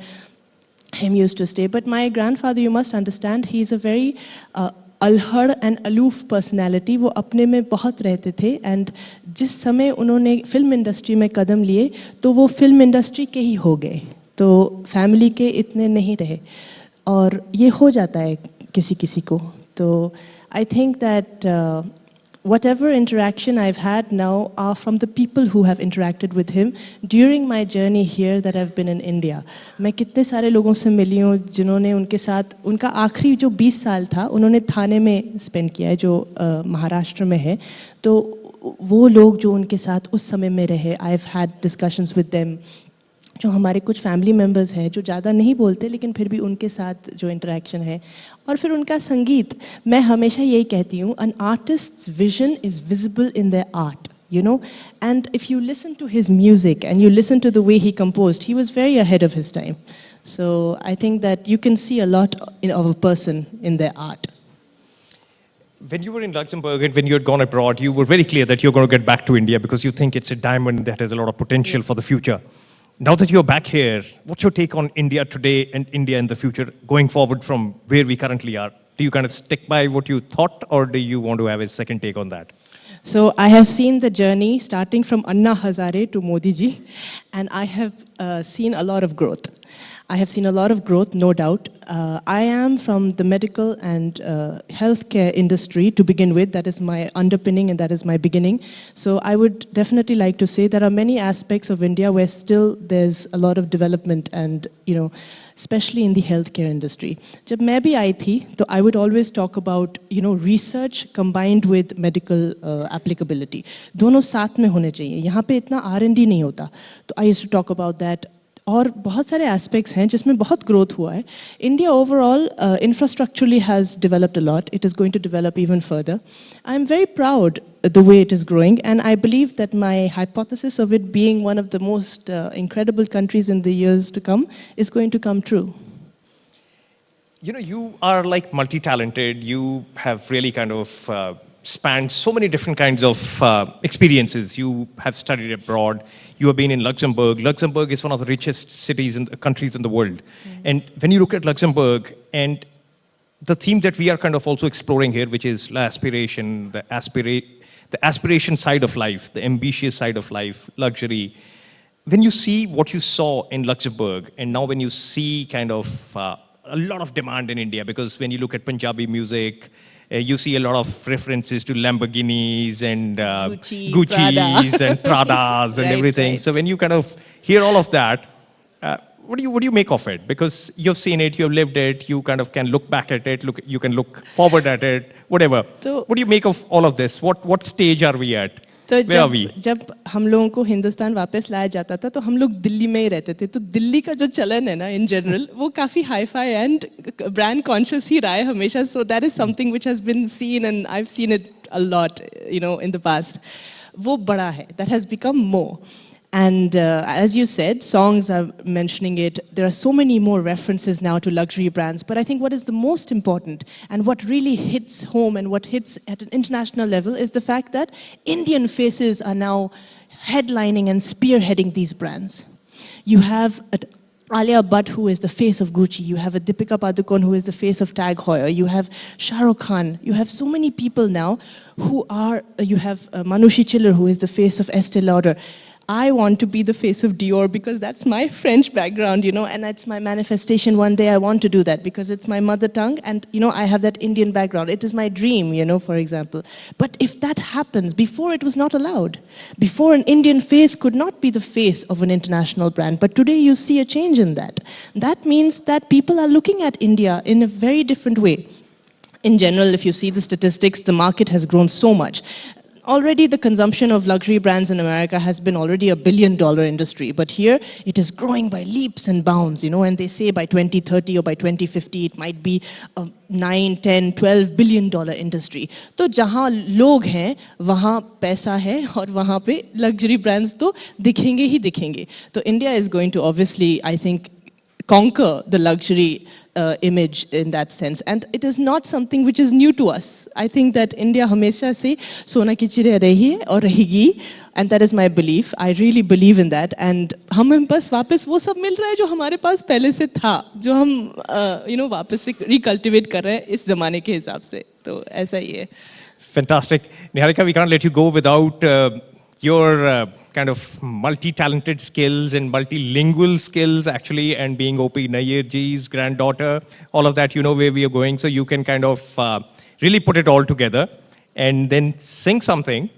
him used to stay. But my grandfather, you must understand, he's a very alhad and aloof personality. वो अपने में बहुत रहते थे, and जिस समय उन्होंने film industry में कदम लिए, तो वो फिल्म इंडस्ट्री के ही हो गए, तो फैमिली के इतने नहीं रहे, और ये हो जाता है किसी किसी को. तो I think that whatever interaction I've had now are from the people who have interacted with him during my journey here that I've been in India. मैं कितने सारे लोगों से मिली हूँ जिन्होंने उनके साथ, उनका आखिरी जो 20 साल था उन्होंने थाने में स्पेंड किया है, जो महाराष्ट्र में है. तो वो लोग जो उनके साथ उस समय में रहे, I've had discussions with them. जो हमारे कुछ फैमिली मेम्बर्स हैं जो ज़्यादा नहीं बोलते लेकिन फिर भी उनके साथ जो इंटरेक्शन है, और फिर उनका संगीत. मैं हमेशा यही कहती हूँ, an artist's vision is visible in their art, you know, and if you listen to his music and you listen to the way he composed, he was very ahead of his time. So I think that you can see a lot of a person in their art. When you were in Luxembourg and when you had gone abroad, you were very clear that you're going to get back to India because you think it's a diamond that has a lot of potential for the future. Now that you're back here, what's your take on India today and India in the future, going forward from where we currently are? Do you kind of stick by what you thought, or do you want to have a second take on that? So I have seen the journey starting from Anna Hazare to Modi ji, and I have seen a lot of growth. I have seen a lot of growth, no doubt. I am from the medical and healthcare industry to begin with. That is my underpinning and that is my beginning. So I would definitely like to say there are many aspects of India where still there's a lot of development, and, you know, especially in the healthcare industry. जब मैं भी आई थी, तो I would always talk about, you know, research combined with medical applicability. दोनों साथ में होने चाहिए. यहाँ पे इतना R&D नहीं होता. तो I used to talk about that. और बहुत सारे एस्पेक्ट्स हैं जिसमें बहुत ग्रोथ हुआ है. India overall infrastructurally has developed a lot. It is going to develop even further. I'm very proud the way it is growing, and I believe that my hypothesis of it being one of the most incredible countries in the years to come is going to come true. You know, you are like multi-talented. You have really kind of spanned so many different kinds of experiences. You have studied abroad. You have been in Luxembourg. Luxembourg is one of the richest cities and countries in the world. And when you look at Luxembourg and the theme that we are kind of also exploring here, which is aspiration, the aspiration side of life, the ambitious side of life, luxury. When you see what you saw in Luxembourg, and now when you see kind of a lot of demand in India, because when you look at Punjabi music, you see a lot of references to Lamborghinis and Gucci's and Pradas and everything. Right. So when you kind of hear all of that, what do you make of it? Because you've seen it, you've lived it, you kind of can look back at it, you can look forward at it, whatever. So what do you make of all of this? What stage are we at? तो जब हम लोगों को हिंदुस्तान वापस लाया जाता था तो हम लोग दिल्ली में ही रहते थे, तो दिल्ली का जो चलन है ना इन जनरल वो काफी hi fi and brand conscious ही रहा है हमेशा. So that is something which has been seen and I have seen it a lot in the past. वो बड़ा है, that has become more. And as you said, songs are mentioning it. There are so many more references now to luxury brands. But I think what is the most important and what really hits home and what hits at an international level is the fact that Indian faces are now headlining and spearheading these brands. You have Alia Bhatt, who is the face of Gucci. You have a Deepika Padukone, who is the face of Tag Heuer. You have Shah Rukh Khan. You have so many people now who are, you have Manushi Chiller, who is the face of Estee Lauder. I want to be the face of Dior because that's my French background, and that's my manifestation. One day I want to do that because it's my mother tongue and, I have that Indian background. It is my dream, for example. But if that happens, before it was not allowed. Before an Indian face could not be the face of an international brand. But today you see a change in that. That means that people are looking at India in a very different way. In general, if you see the statistics, the market has grown so much. Already the consumption of luxury brands in America has been already $1 billion industry, but here it is growing by leaps and bounds, and they say by 2030 or by 2050 it might be a $9, $10, $12 billion industry. तो जहाँ लोग हैं वहाँ पैसा है और वहाँ पे luxury brands तो दिखेंगे ही दिखेंगे. तो India is going to obviously, I think, conquer the luxury image in that sense, and it is not something which is new to us. I think that India हमेशा से सोना की चिड़िया रही है और रहेगी, and that is my belief. I really believe in that, and हमें बस वापस वो सब मिल रहा है जो हमारे पास पहले से था, जो हम वापस से recultivate कर रहे हैं इस जमाने के हिसाब से. तो ऐसा ही है. Fantastic. Niharika, we can't let you go without your kind of multi-talented skills and multilingual skills actually, and being O.P. Nayyar ji's granddaughter, all of that, where we are going, so you can kind of really put it all together and then sing something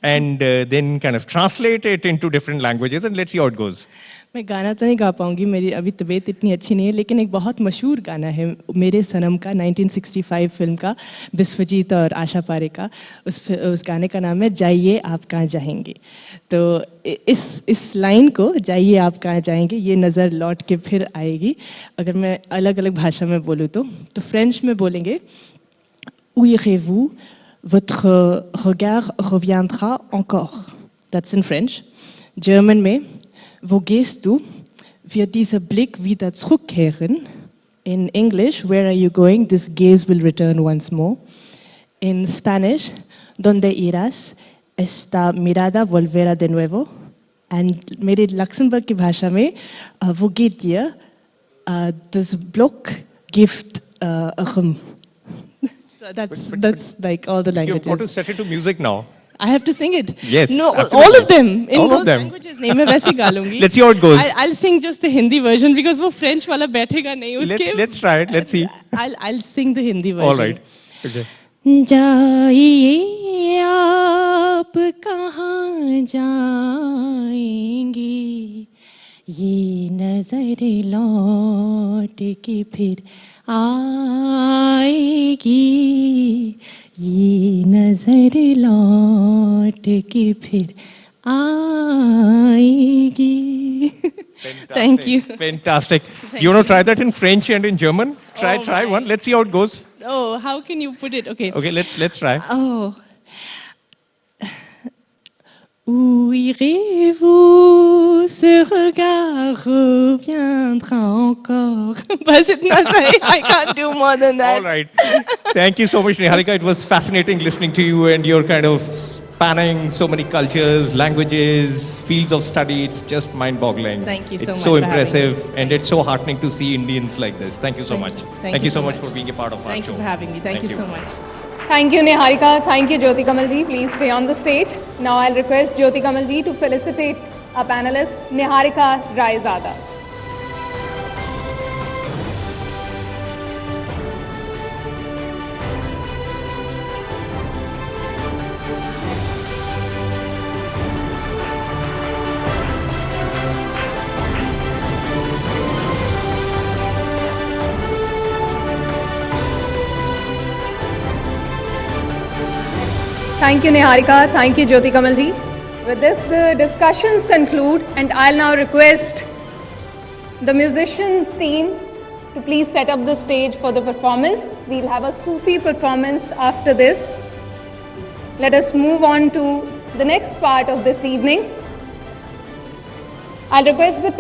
and then kind of translate it into different languages, and let's see how it goes. मैं गाना तो नहीं गा पाऊंगी, मेरी अभी तबीयत इतनी अच्छी नहीं है, लेकिन एक बहुत मशहूर गाना है मेरे सनम का, 1965 फिल्म का, बिस्वजीत और आशा पारे का. उस गाने का नाम है जाइए आप कहाँ जाएंगे. तो इस लाइन को, जाइए आप कहाँ जाएंगे, ये नज़र लौट के फिर आएगी, अगर मैं अलग अलग भाषा में बोलूँ तो फ्रेंच में बोलेंगे où irez-vous, votre regard reviendra encore. That's in French. German में wo gehst du, wird dieser Blick wieder zurückkehren. In English, where are you going, this gaze will return once more. In Spanish, donde irás, esta mirada volverá de nuevo. And मेरे Luxembourg की भाषा में wo geht ihr, das Block gibt That's like all the languages. You want to set it to music now? I have to sing it. Yes, no, absolutely. all of them in all those of them. languages. नहीं मैं वैसे गा लूँगी. Let's see how it goes. I'll sing just the Hindi version because वो French वाला बैठेगा नहीं उसके. Let's try it. Let's see. I'll sing the Hindi version. All right. Okay. जाइए आप कहाँ जाएंगे, ये नजर लौट के फिर आएगी, ये नजर लौट के फिर आएगी. Thank you. Fantastic. Do you want to try that in French and in German? Try one. Let's see how it goes. Oh, how can you put it? Okay. Okay, let's try. Oh. Où irez-vous, ce regard reviendra encore. Bas itna sahi, I can't do more than that. All right. Thank you so much, Niharika. It was fascinating listening to you and your kind of spanning so many cultures, languages, fields of study. It's just mind-boggling. Thank you so much It's so for having impressive, and it's so heartening to see Indians like this. Thank you so much. Thank you so so much much. for being a part of our Thank show. you for having me. Thank you so much. Thank you, Niharika. Thank you, Jyoti Kamal ji. Please stay on the stage. Now I'll request Jyoti Kamal ji to felicitate our panelist, Niharika Raizada. Thank you, Niharika. Thank you, Jyoti Kamal ji. With this, the discussions conclude, and I'll now request the musicians team to please set up the stage for the performance. We'll have a Sufi performance after this. Let us move on to the next part of this evening. I'll request the